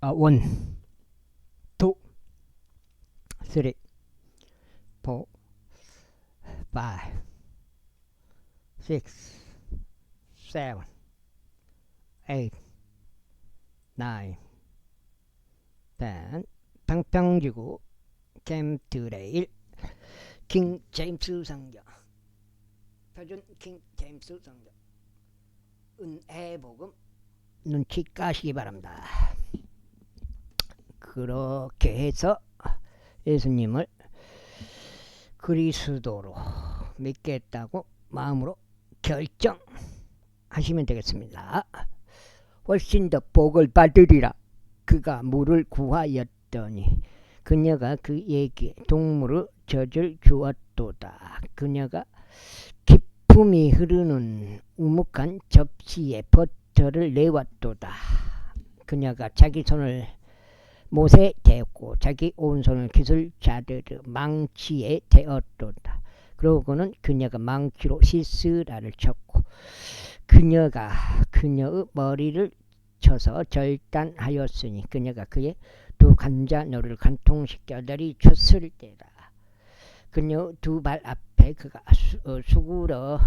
1, 2, 3, 4, 5, 6, 7, 8, 9, 10. 평평지구 캠트레일 킹 제임스 성경, 표준 킹 제임스 성경. 은혜복음 눈치 까시기 바랍니다. 그렇게 해서 예수님을 그리스도로 믿겠다고 마음으로 결정하시면 되겠습니다. 훨씬 더 복을 받으리라. 그가 물을 구하였더니 그녀가 그에게 동물의 젖을 주었도다. 그녀가 기품이 흐르는 우묵한 접시에 버터를 내왔도다. 그녀가 자기 손을 못에 대었고 자기 오른손을 기술 자르르 망치에 대었도다. 그러고는 그녀가 망치로 시스라를 쳤고 그녀가 그녀의 머리를 쳐서 절단하였으니 그녀가 그의 두 간자노를 간통시켜 내리쳤을 때다. 그녀 두 발 앞에 그가 수구려렸고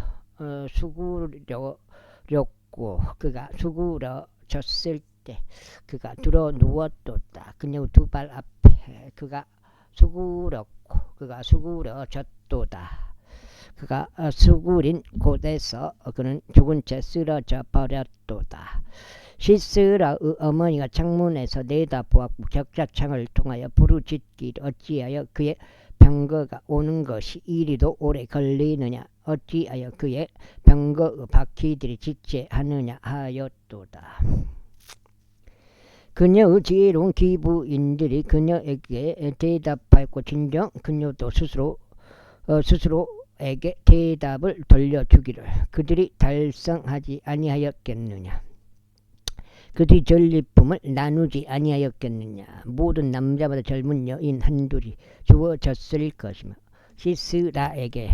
그가 수구려졌을 때 그가 들어 누웠도다. 그녀 두 발 앞에 그가 수구렸고 그가 수구려졌도다. 그가 수구린 곳에서 그는 죽은 채 쓰러져 버렸도다. 시스라의 어머니가 창문에서 내다보았고 격자창을 통하여 부르짖기를 어찌하여 그의 병거가 오는 것이 이리도 오래 걸리느냐, 어찌하여 그의 병거의 바퀴들이 지체하느냐 하였도다. 그녀의 지혜로운 기부인들이 그녀에게 대답하였고 진정 그녀도 스스로에게 대답을 돌려주기를 그들이 달성하지 아니하였겠느냐. 그들이 전리품을 나누지 아니하였겠느냐. 모든 남자마다 젊은 여인 한둘이 주어졌을 것이며 시스라에게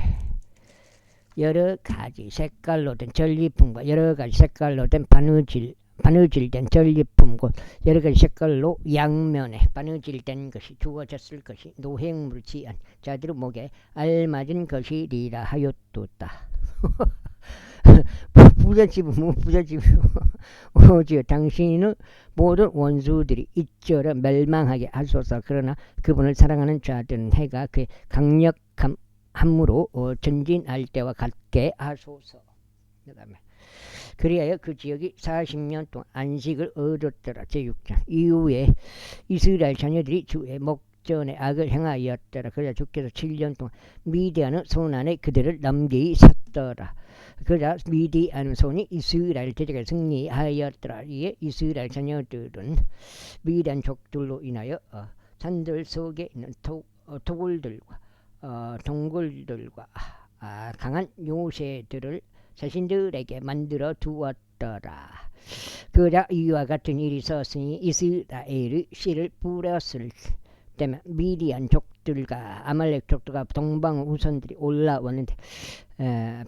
여러 가지 색깔로 된 전리품과 여러 가지 색깔로 된 바느질된 전리품 곧 여러 가지 색깔로 양면에 바느질된 것이 주어졌을 것이 노획물치한 자들의 목에 알맞은 것이리라 하였도다. 부잣집이요. 오지요 당신은 모든 원수들이 이처럼 멸망하게 하소서. 그러나 그분을 사랑하는 자들은 해가 그의 강력함으로 전진할 때와 같게 하소서. 그리하여 그 지역이 40년 동안 안식을 얻었더라. 제6장. 이후에 이스라엘 자녀들이 주의 목전에 악을 행하였더라. 그러자 주께서 7년 동안 미디안의 손안에 그들을 넘기셨더라. 그러자 미디안 손이 이스라엘 대적에 승리하였더라. 이에 이스라엘 자녀들은 미디안 족들로 인하여 산들 속에 있는 토굴들과 동굴들과 강한 요새들을 자신들에게 만들어 두었더라. 그러자 이와 같은 일이 있었으니 이스라엘의 씨를 뿌렸을 때면 미디안 족들과 아말렉 족들과 동방 우선들이 올라왔는데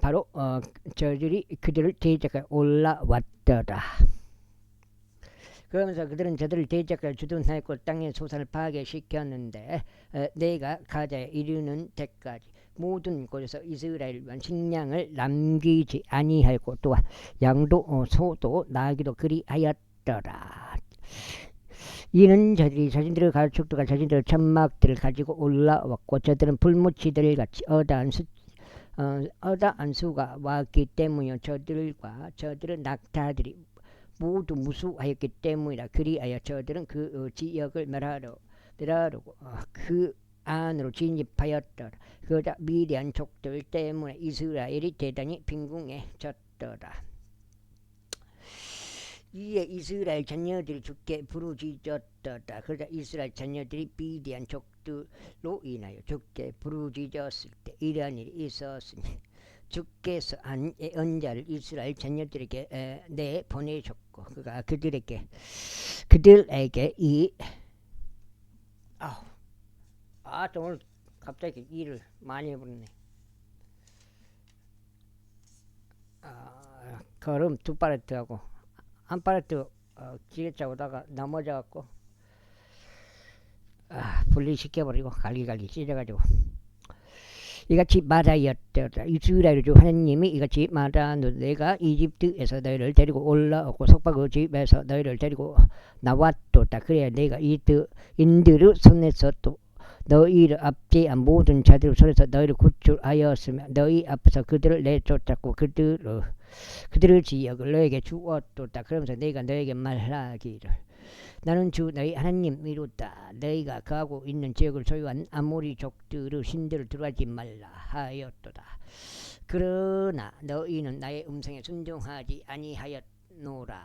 바로 저들이 그들을 대적하여 올라왔더라. 그러면서 그들은 저들을 대적하여 주둔하였고 땅의 소산을 파괴시켰는데 내가 가자에 이르는 때까지 모든 곳에서 이스라엘만 식량을 남기지 아니하였고 또한 양도 소도 나귀도 그리하였더라. 이는 저들이 자신들의 가축들과 자신들의 천막들을 가지고 올라왔고 저들은 불무치들 같이 어다안수가 왔기 때문이요. 저들과 저들의 낙타들이 모두 무수하였기 때문이라. 그리하여 저들은 그 지역을 멸하려고 그 안으로 진입하였더라. 그러자 미디안 족들 때문에 이스라엘이 대단히 빈궁해졌더라. 이에 이스라엘 자녀들이 주께 부르짖었더라. 그러자 이스라엘 자녀들이 미디안 족들로 인하여 주께 부르짖었을 때 이러한 일이 있었으니 주께서 한 예언자를 이스라엘 자녀들에게 내보내셨고 그가 그들에게 이 오늘 갑자기 일을 많이 해버렸네. 걸음 두 파레트 하고 한 파레트 지게차 오다가 넘어져갖고 분리시켜버리고 갈기갈기 찢어가지고 이같이 말하였더라. 이스라엘 주 하나님이 이같이 말하노 내가 이집트에서 너희를 데리고 올라오고 속박의 집에서 너희를 데리고 나왔도다. 그래야 내가 인들의 손에서 또 너희를 압제한 모든 자들의 손에서 너희를 구출하였으며 너희 앞에서 그들을 내쫓았고 그들의 지역을 너에게 주었도다. 그러면서 내가 너에게 말하기를 나는 주 너희 하나님이로다. 너희가 거하고 있는 지역을 소유한 아모리 족들의 신들을 들어가지 말라 하였도다. 그러나 너희는 나의 음성에 순종하지 아니하였노라.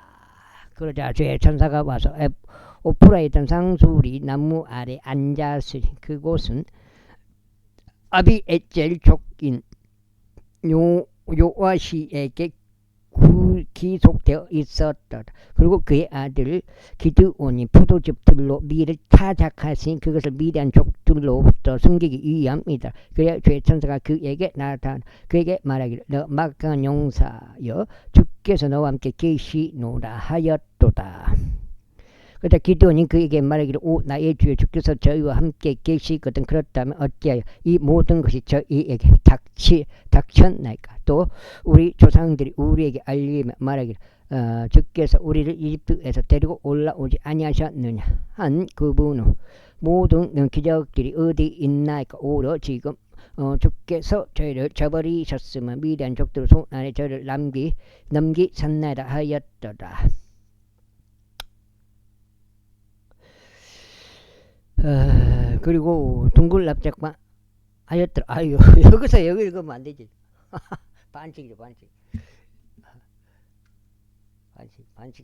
그러자 주의 천사가 와서 오프라에 있던 상수리 나무 아래 앉았으니 그곳은 아비에젤 족인 요아시에게 기속되어 있었다. 그리고 그의 아들 기드온이 포도즙들로 밀을 타작하신 그것을 미디안 족들로부터 숨기기 위함이다. 그래야 주의 천사가 그에게 나타나 그에게 말하기를 너 막강한 용사여 주께서 너와 함께 계시노라 하였도다. 그러자 기드온이 그에게 말하기를 오 나의 주여 주께서 저희와 함께 계시거든 그렇다면 어찌하여 이 모든 것이 저희에게 닥쳤나이까. 또 우리 조상들이 우리에게 알리며 말하기를 주께서 우리를 이집트에서 데리고 올라오지 아니하셨느냐 한 그분의 모든 기적들이 어디 있나이까. 오히려 지금 주께서 저희를 저버리셨으면 미디안 족들 손 안에 저희를 넘기셨나이다 하였더라. 그리고 둥글 납작만 하였더라. 아유 여기서 여기 읽으면 안 되지. 반칙이죠 반칙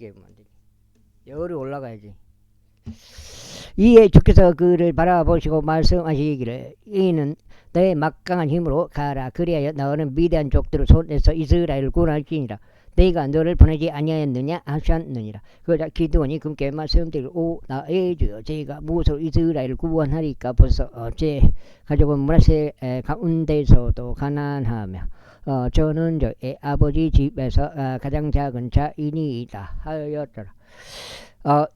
읽으면 안 되지. 열이 올라가야지. 이에 주께서 그를 바라보시고 말씀하시기를 이는 너의 막강한 힘으로 가라. 그리하여 너는 미디안 족들의 손에서 이스라엘을 구원할지니라. 내가 너를 보내지 아니하였느냐 하셨느니라. 그러자 기드온이 그분께 말씀드리기를 오 나의 주여 제가 무엇으로 이스라엘을 구원하리까. 벌써 제 가족은 문하세 가운데서도 가난하며 저는 저의 아버지 집에서 가장 작은 자이니이다 하였더라.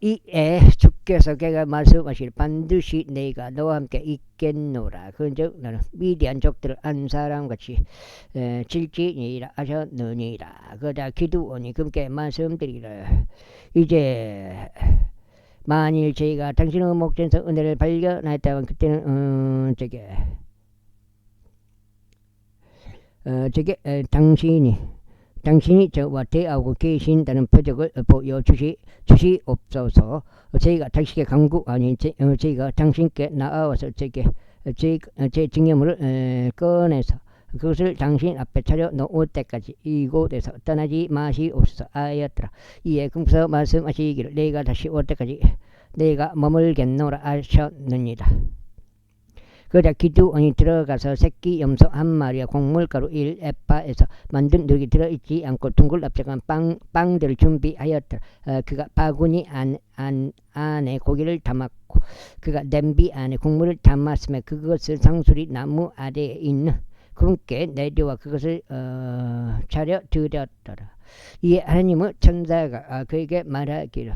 이에 주께서 그가 말씀하시길 반드시 내가 너와 함께 있겠노라. 그런즉 너는 미디안 족들을 한 사람같이 질지니라 하셨느니라. 그러자 기드온이 그분께 말씀드리기를 이제 만일 저희가 당신의 목전에서 은혜를 발견하였다면 그때는 당신이 저와 대하고 계신다는 표적을 보여주시옵소서. 저희가 당신께 강구 아니 저희가 당신께 나아와서 제 증거물을 꺼내서 그것을 당신 앞에 차려 놓을 때까지 이곳에서 떠나지 마시옵소서 하였더라. 이에 금서 말씀하시기를 내가 다시 올 때까지 내가 머물겠노라 하셨느니라. 그러자 기드온이 들어가서 새끼 염소 한 마리와 곡물가루 1에파에서 만든 누룩이 들어있지 않고 둥글 납작한 빵들을 준비하였더라. 그가 바구니 안에 고기를 담았고 그가 냄비 안에 국물을 담았으며 그것을 상수리 나무 아래에 있는 그분께 내려와 그것을 차려 드렸더라. 이에 하나님의 천사가 그에게 말하기를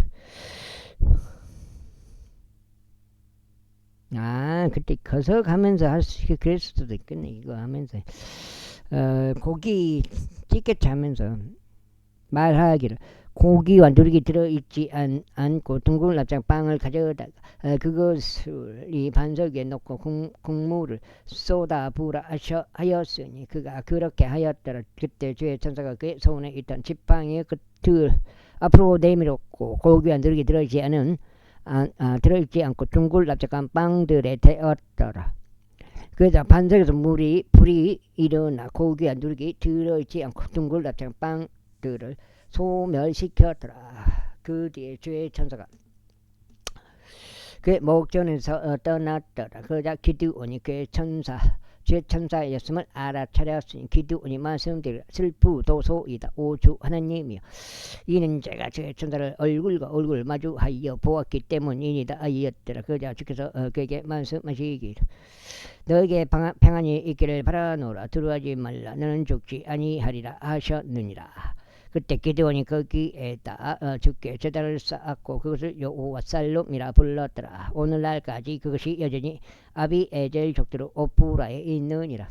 그때 거석하면서 할 수 있게 그랬을 수도 있겠네. 이거 하면서 고기 찌개차 하면서 말하기를 고기와 누룩이 들어있지 않고 둥근 납작 빵을 가져다가 그것을 이 반석에 놓고 국물을 쏟아 부으라 하였으니 그가 그렇게 하였더라. 그때 주의 천사가 그의 손에 있던 지팡이의 끝을 앞으로 내밀었고 고기와 누룩이 들어있지 않고 둥글 납작한 빵들에 대었더라. 그러자 반석에서 불이 일어나 고기와 누룩이 들어있지 않고 둥글 납작한 빵들을 소멸시켰더라. 그 뒤에 주의 천사가 그의 목전에서 떠났더라. 그러자 기드온이 그의 주의 천사였음을 알아차렸으니 기드온이 말씀드리기를 슬프도소이다. 오주 하나님이여 이는 제가 주의 천사를 얼굴과 얼굴 마주하여 보았기 때문이니다 하였더라. 그러자 주께서 그에게 말씀하시기를 너에게 평안이 있기를 바라노라. 두려워하지 말라. 너는 죽지 아니하리라 하셨느니라. 그때 기드온이 거기에다 주께 제단을 쌓았고 그것을 여호와 살롬이라 불렀더라. 오늘날까지 그것이 여전히 아비에젤 족들 오프라에 있느니라.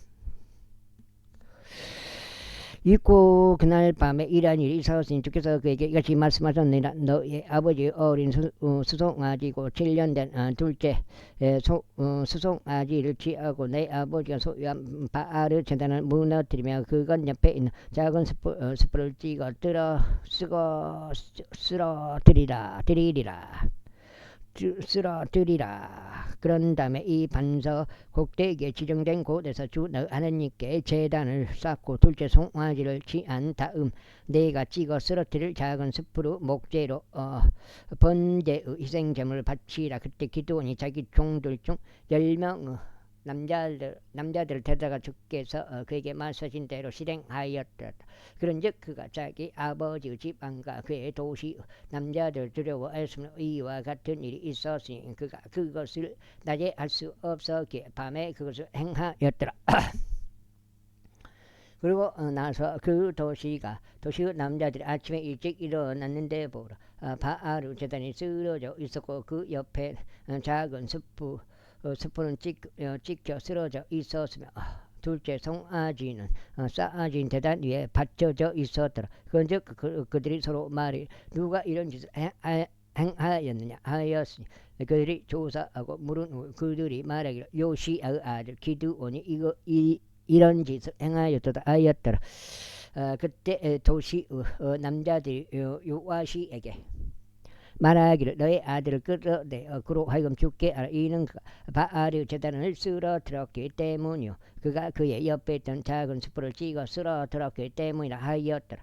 있고 그날 밤에 이러한 일이 있었으니 주께서 그에게 이같이 말씀하셨느니라. 너의 아버지 어린 수송아지고 7년 된 둘째 수송아지를 취하고 내 아버지가 소유한 바알의 제단을 무너뜨리며 그건 옆에 있는 작은 숯불을 찍어 쓰러뜨리라. 그런 다음에 이 반석 꼭대기에 지정된 곳에서 주 너 하나님께 제단을 쌓고 둘째 송아지를 취한 다음 내가 찍어 쓰러뜨릴 작은 숯불의 목재로 번제의 희생제물을 바치라. 그때 기드온이 자기 종들 중 10명의 남자들을 데려다가 주께서 그에게 말씀하신 대로 실행하였더라. 그런즉 그가 자기 아버지의 집안과 그의 도시 남자들 두려워하였으므로 이와 같은 일이 있었으니 그가 그것을 낮에 할 수 없었기에 밤에 그것을 행하였더라. 그리고 나서 그 도시의 남자들이 아침에 일찍 일어났는데 보라, 바알의 제단이 쓰러져 있었고 그 옆에 작은 숯불은 찍혀 쓰러져 있었으며 둘째 송아지는 쌓아진 대단 위에 받쳐져 있었더라. 그런즉 그들이 서로 말이 누가 이런 짓을 행하였느냐 하였으니 그들이 조사하고 물은 후 그들이 말하기를 요시아의 아들 기드온이 이런 짓을 행하였도다 하였더라. 그때 도시 남자들이 요아시에게 말하기를 너의 아들을 끌어내어 그로 하여금 죽게 하라. 이는 바알의 제단을 쓰러뜨렸기 때문이요 그가 그의 옆에 있던 작은 숯불을 찍어 쓰러뜨렸기 때문이라 하였더라.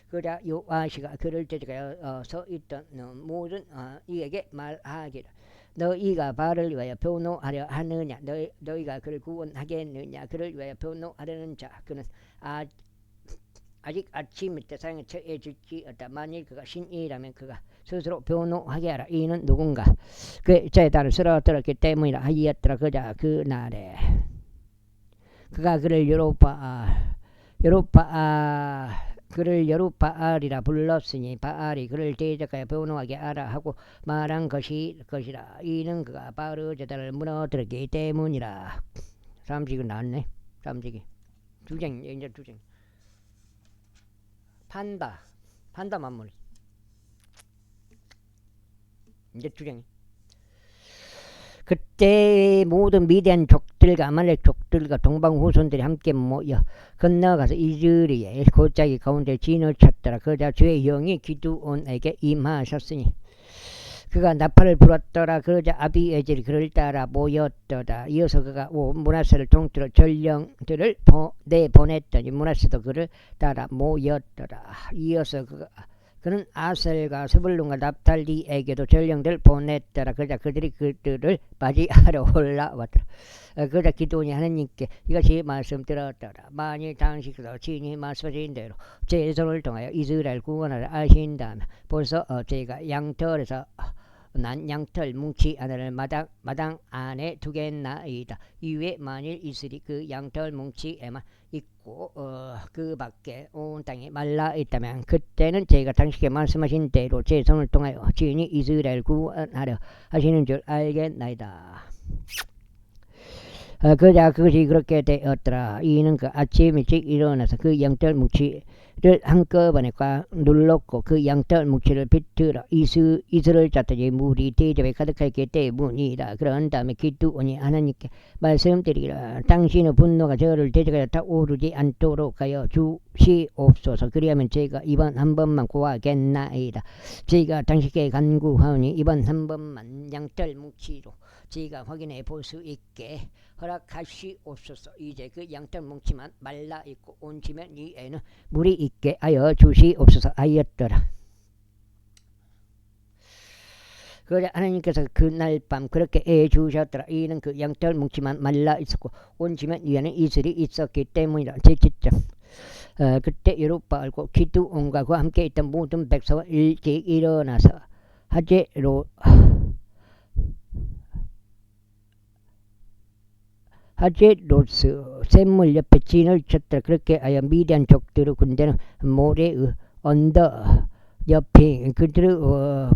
그자 요아시가 그를 데려가여 서 있던 모든 이에게 말하기를 너희가 바알을 위하여 변호하려 하느냐? 너희가 그를 구원하겠느냐? 그를 위하여 변호하려는 자 그는 아직 아침 때 사형에 처해질지어다. 만일 그가 신이라면 그가 스스로 변호하게 하라. 이는 누군가 그 제단을 쓰러뜨렸기 때문이라 하였더라. 그자 그날에 그가 그를 여룻바알이라 불렀으니 바알이 그를 대적하여 변호하게 하라 하고 말한 것이라. 이는 그가 바알의 제단을 무너뜨렸기 때문이라. 삼식은 나왔네. 삼식이 주쟁 이제 주쟁 판다 만물 이제 주쟁. 그때 모든 미디안 족들과 아말렉 족들과 동방 후손들이 함께 모여 건너가서 이즈리에 골짜기 가운데 진을 쳤더라. 그러자 주의 영이 기드온에게 임하셨으니 그가 나팔을 불었더라. 그러자 아비에젤이 그를 따라 모였더라. 이어서 그가 므낫세를 통틀어 전령들을 내보냈더니 므낫세도 그를 따라 모였더라. 이어서 그는 아셀과 스불룬과 납달리에게도 전령들을 보냈더라. 그러자 그들이 그들을 맞이하러 올라왔더라. 그러자 기드온이 하나님께 이것이 말씀 들었더라. 만일 당시에도 주인이 말씀하신 대로 제 손을 통하여 이스라엘 구원하라 하신다면 벌써 제가 양털에서 난 양털 뭉치 하나를 마당 안에 두겠나이다. 이외에 만일 이슬이 그 양털 뭉치에만 있고 그 밖에 온 땅이 말라 있다면 그때는 제가 당신께 말씀하신 대로 제 손을 통하여 주인이 이스라엘 구원하려 하시는 줄 알겠나이다. 그자 그것이 그렇게 되었더라. 이는 그 아침 일찍 일어나서 그 양털 뭉치를 한꺼번에 꽉 눌렀고 그 양털 뭉치를 비틀어 이슬을 짰더니 물이 대접에 가득했기 때문이다. 그런 다음에 기드온이 하나님께 말씀드리기를 당신의 분노가 저를 대적하여 타오르지 않도록 하여 주시옵소서. 그리하면 제가 이번 한 번만 구하겠나이다. 제가 당신께 간구하오니 이번 한 번만 양털 뭉치로 제가 확인해 볼 수 있게 허락하시옵소서. 이제 그 양털 뭉치만 말라 있고 온 지면 위에는 물이 있게 하여 주시옵소서 하였더라. 그래 하나님께서 그날 밤 그렇게 해 주셨더라. 이는 그 양털 뭉치만 말라 있었고 온 지면 위에는 이슬이 있었기 때문이라. 제7장 그때 여룻바알과 기드온과 그와 함께 있던 모든 백성은 일찍 일어나서 하제로스 샘물 옆에 진을 쳤더라. 그렇게 하여 미디안 족들의 군대는 모래의 언덕 옆에 그들의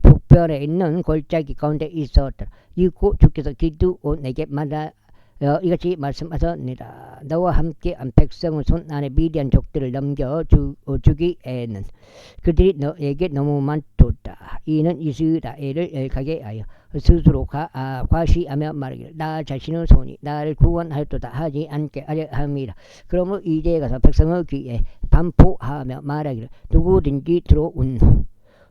북편에 있는 골짜기 가운데 있었더라. 이고 주께서 기드온에게 말하 이같이 말씀하셨느니라. 너와 함께 한 백성의 손 안에 미디안 족들을 넘겨주기에는 그들이 너에게 너무 많도다. 이는 이스라엘을 가게 하여 스스로 과시하며 말하기를 나 자신의 손이 나를 구원하였도다 하지 않게 하려 함이라. 그러므로 이제 가서 백성의 귀에 반포하며 말하기를 누구든지 들어온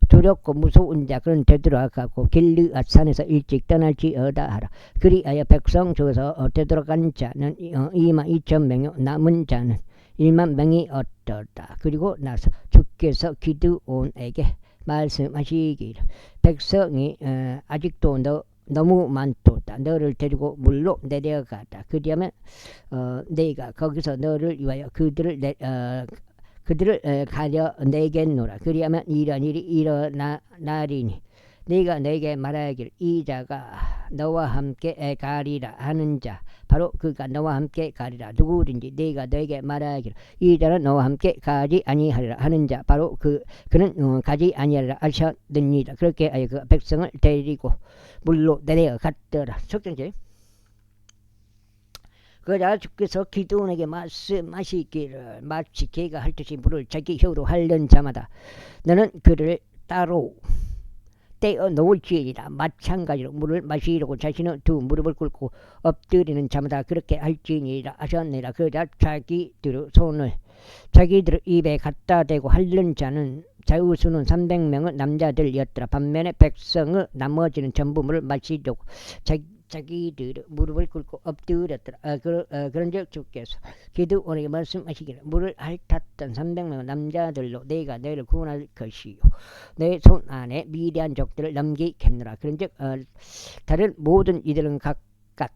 두렵고 무서운 자 그는 되돌아가고 길르앗 산에서 일찍 떠날지어다 하라. 그리하여 백성 중에서 되돌아간 자는 22,000명이요 남은 자는 10,000명이 어떠다. 그리고 나서 주께서 기드온에게 말씀하시기를 백성이 아직도 너무 많도다. 너를 데리고 물로 내려가다. 그리하면 내가 거기서 너를 위하여 그들을 가려 내겠노라. 그리하면 이런 일이 일어나리니 네가 내게 말하기를 이 자가 너와 함께 가리라 하는 자 바로 그가 너와 함께 가리라. 누구든지 네가 너에게 말하기를 이 자는 너와 함께 가지 아니하리라 하는 자 바로 그는 가지 아니하리라 하셨느니라. 그렇게 하여 그 백성을 데리고 물로 내려갔더라. 속정제 그러자 주께서 기드온에게 말씀하시기를 마치 개가 핥듯이 물을 자기 혀로 핥는 자마다 너는 그를 따로 떼어 놓을지니라. 마찬가지로 물을 마시려고 자신의 두 무릎을 꿇고 엎드리는 자마다 그렇게 할지니라 하셨느니라. 그러자 자기들의 손을 자기들 입에 갖다 대고 핥는 자는 자우수는 300명의 남자들이었더라. 반면에 백성의 나머지는 전부 물을 마시려고 자기들의 무릎을 꿇고 엎드렸더라. 그런즉 주께서 기드온에게 말씀하시기를 물을 핥았던 300명의 남자들로 내가 너희를 구원할 것이요 내 손 안에 미디안 족들을 넘기겠노라. 그런즉 다른 모든 이들은 각각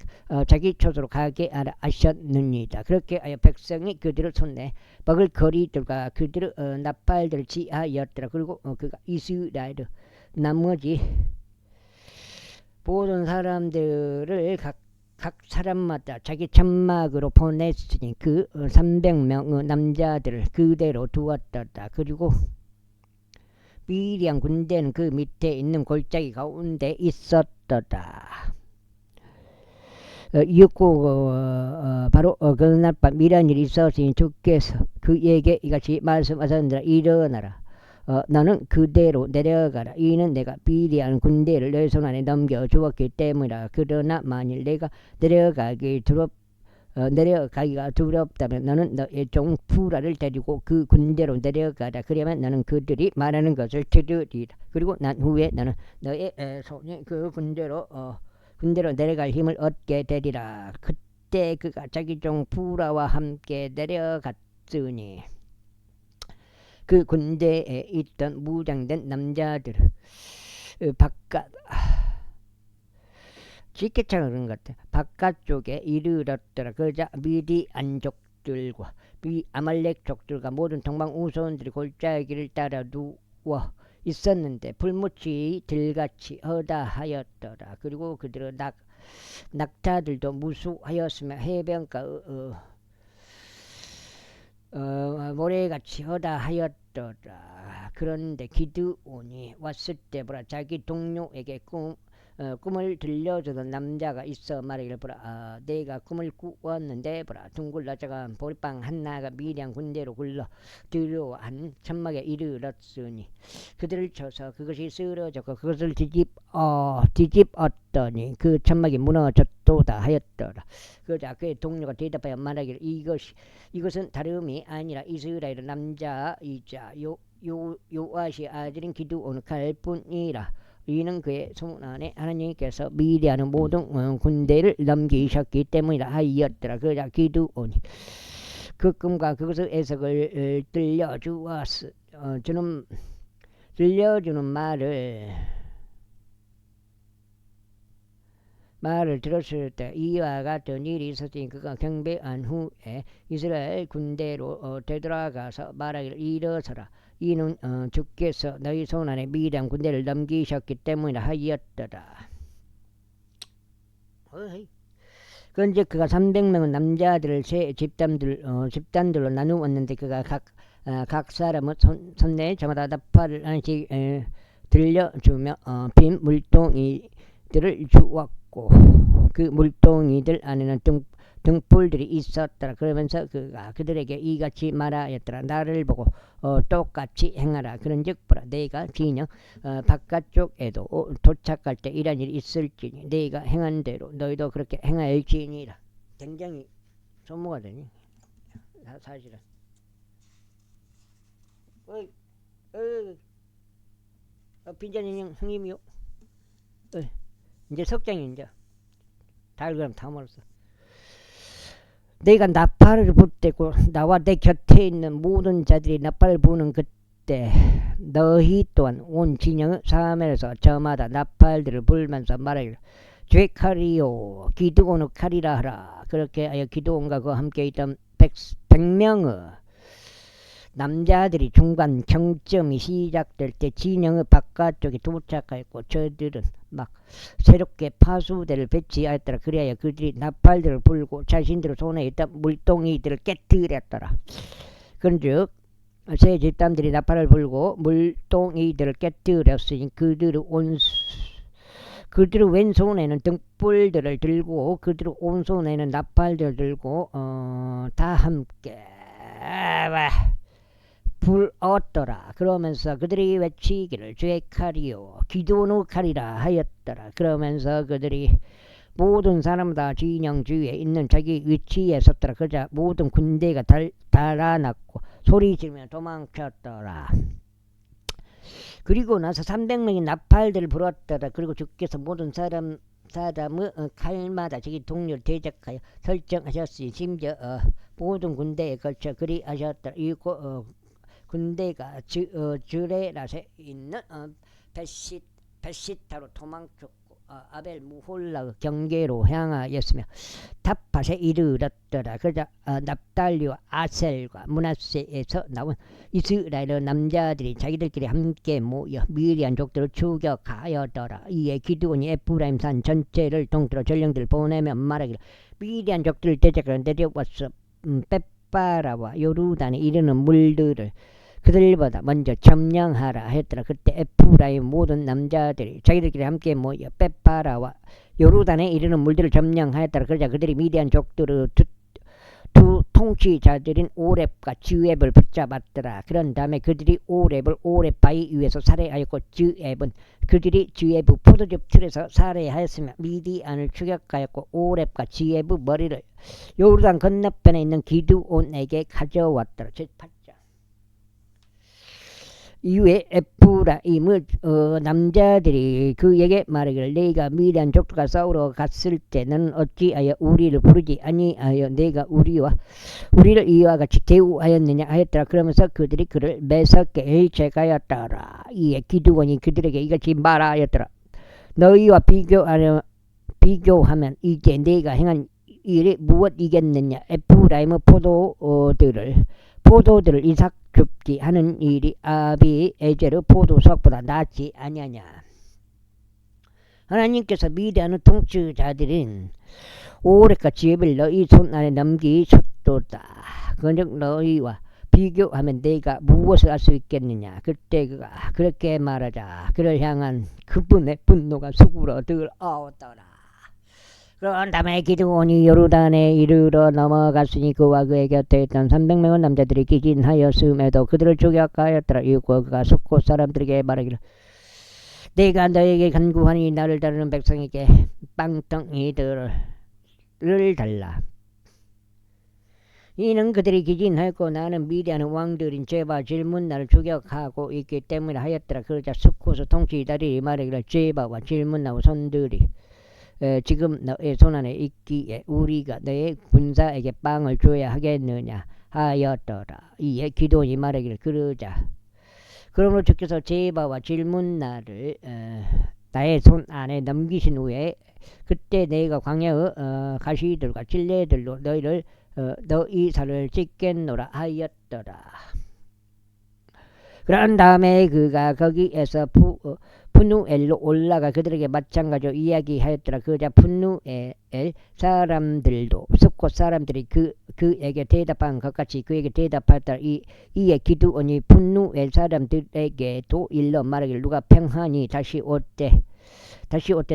자기 처소로 가게 하라 하셨느니라. 그렇게 하여 백성이 그들을 손에 먹을 거리들과 그들의 나팔들을 취하였더라. 그리고 그가 이스라엘의 나머지 모든 사람들을 각 사람마다 자기 천막으로 보냈으니 그 300명의 남자들을 그대로 두었더라. 그리고 미디안 군대는 그 밑에 있는 골짜기 가운데 있었더라. 이윽고 바로 그날 밤 이런 일이 있었으니 주께서 그에게 이같이 말씀하셨느니라. 일어나라. 너는 그대로 내려가라. 이는 내가 미디안 군대를 내 손 안에 넘겨주었기 때문이라. 그러나 만일 내가 내려가기가 두렵다면 너는 너의 종 푸라를 데리고 그 군대로 내려가라. 그러면 너는 그들이 말하는 것을 들으리라. 그리고 난 후에 너는 너의 손이 그 군대로 내려갈 힘을 얻게 되리라. 그때 그가 자기 종 푸라와 함께 내려갔으니 그 군대에 있던 무장된 남자들 바깥 지게차가 그런 것 같아. 바깥쪽에 이르렀더라. 그러자 미디안족들과 아말렉족들과 모든 동방 우선들이 골짜기를 따라 누워 있었는데 불못이 들같이 허다하였더라. 그리고 그들의 낙타들도 무수하였으며 해변가 모래같이 허다하였더라. 그런데 기드온이 왔을 때 보라 자기 동료에게 꿈을 들려주던 남자가 있어 말하기를 보라 내가 꿈을 꾸었는데 보라 둥글라자가 보리빵 하나가 미디안 군대로 굴러 들어한 천막에 이르렀으니 그들을 쳐서 그것이 쓰러졌고 그것을 뒤집었더니 그 천막이 무너졌도다 하였더라. 그러자 그의 동료가 대답하여 말하기를 이것은 다름이 아니라 이스라엘의 남자이자 요아시 아들인 기드온의 갈 뿐이라. 이는 그의 손 안에 하나님께서 미디안의 모든 군대를 넘기셨기 때문이라 하였더라. 그러자 기드온이 그 꿈과 그것의 해석을 들려주는 말을 들었을 때 이와 같은 일이 있었으니 그가 경배한 후에 이스라엘 군대로 되돌아가서 말하기를 일어서라. 이는 주께서 너희 손 안에 미디안 군대를 넘기셨기 때문이라 하였더라. 그런즉 그가 300명은 남자들을 세 집단들로 나누었는데 그가 각 사람은 손내 저마다 나팔을 하나씩 들려주며 빈 물동이들을 주었고 그 물동이들 안에는 등불들이 있었더라. 그러면서 그가 그들에게 이같이 말하였더라. 나를 보고 똑같이 행하라. 그런즉 보라 내가 진영 바깥쪽에도 도착할 때 이런 일이 있을지니 내가 행한 대로 너희도 그렇게 행할지니라. 굉장히 소모가 되니 사실은. 빈자님 형님이요. 이제 석장이 이제 달그럼 다 멀었어. 내가 나팔을 불 때고 나와 내 곁에 있는 모든 자들이 나팔을 부는 그때 너희 또한 온 진영의 사면에서 저마다 나팔들을 불면서 말하기를 죄칼이요 기드온의 칼이라 하라. 그렇게 하여 기드온과 그와 함께 있던 100명의 남자들이 중간 경점이 시작될 때 진영의 바깥쪽에 도착하였고 저들은 막 새롭게 파수대를 배치하였더라. 그래야 그들이 나팔들을 불고 자신들 손에 있던 물동이들을 깨뜨렸더라. 그런즉 세 집단들이 나팔을 불고 물동이들을 깨뜨렸으니 그들의 왼손에는 등불들을 들고 그들의 오른손에는 나팔들을 들고 다 함께 불었더라. 그러면서 그들이 외치기를 주의 칼이요 기드온의 칼이라 하였더라. 그러면서 그들이 모든 사람 다 진영 주위에 있는 자기 위치에 섰더라. 그러자 모든 군대가 달아났고 소리 지르며 도망쳤더라. 그리고 나서 300명이 나팔들을 불었더라. 그리고 주께서 모든 사람의 칼마다 자기 동료를 대적하여 설정하셨으니 심지어 모든 군대에 걸쳐 그리하셨더라. 이고 군대가 주레랏에 있는 베시타로 도망쳤고 아벨 무홀라의 경계로 향하였으며 탑밭에 이르렀더라. 그러자 납달리와 아셀과 므낫세에서 나온 이스라엘의 남자들이 자기들끼리 함께 모여 미디안 족들을 추격하였더라. 이에 기드온이 에프라임 산 전체를 통틀어 전령들을 보내며 말하기를 미디안 족들을 대적하여 내려와서 벳바라와 요르단에 이르는 물들을 그들보다 먼저 점령하라 했더라. 그때 에프라임 모든 남자들이 자기들끼리 함께 모여 벳바라와 요르단에 이르는 물들을 점령하였더라. 그러자 그들이 미디안 족들의 두 통치자들인 오렙과 즈앱을 붙잡았더라. 그런 다음에 그들이 오렙을 오렙 바위 위에서 살해하였고 즈앱은 그들이 즈앱의 포도즙 틀에서 살해하였으며 미디안을 추격하였고 오렙과 즈앱의 머리를 요르단 건너편에 있는 기드온에게 가져왔더라. 제8장. 이후에 에프라임의 남자들이 그에게 말하기를 내가 미디안 족들과 싸우러 갔을 때는 어찌하여 우리를 부르지 아니하여 내가 우리를 이와 같이 대우하였느냐 하였더라. 그러면서 그들이 그를 매섭게 해체하였더라. 이에 기드온이 그들에게 이같이 말하였더라. 너희와 비교하면 이제 내가 행한 일이 무엇이겠느냐. 에프라임의 포도들을 이삭 줍기 하는 일이 아비에젤의 포도수확보다 낫지 아니하냐. 하나님께서 미디안의 통치자들인 오렙과 즈앱을 너희 손 안에 넘기셨도다. 그런즉 너희와 비교하면 내가 무엇을 할 수 있겠느냐. 그때 그가 그렇게 말하자 그를 향한 그분의 분노가 수구러 들어오더라. 그런 다음에 기드온이 요르단에 이르러 넘어갔으니 그와 그의 곁에 있던 300명의 남자들이 기진하였음에도 그들을 추격하였더라. 이고 그가 숫곳 사람들에게 말하기를 내가 너에게 간구하니 나를 따르는 백성에게 빵덩이들을 달라. 이는 그들이 기진하였고 나는 미디안 왕들인 제바 질문나를 추격하고 있기 때문에 하였더라. 그러자 숫곳의 통치자들이 말하기를 제바와 질문나의 손들이 지금 너의 손안에 있기에 우리가 너의 군사에게 빵을 줘야 하겠느냐 하였더라. 이에 기드온이 말하기를 그러자. 그러므로 주께서 제바와 질문나를 나의 손 안에 넘기신 후에 그때 내가 광야의 가시들과 찔레들로 너희 살을 찢겠노라 하였더라. 그런 다음에 그가 거기에서 푸누엘로 올라가 그들에게 마찬가지로 이야기하였더라. 그자 푸누엘 사람들도 숫곳 사람들이 그에게 대답한 것 같이 그에게 대답하였더라. 이에 기드온이 푸누엘 사람들에게도 일러 말하기를 누가 평안히 다시 올때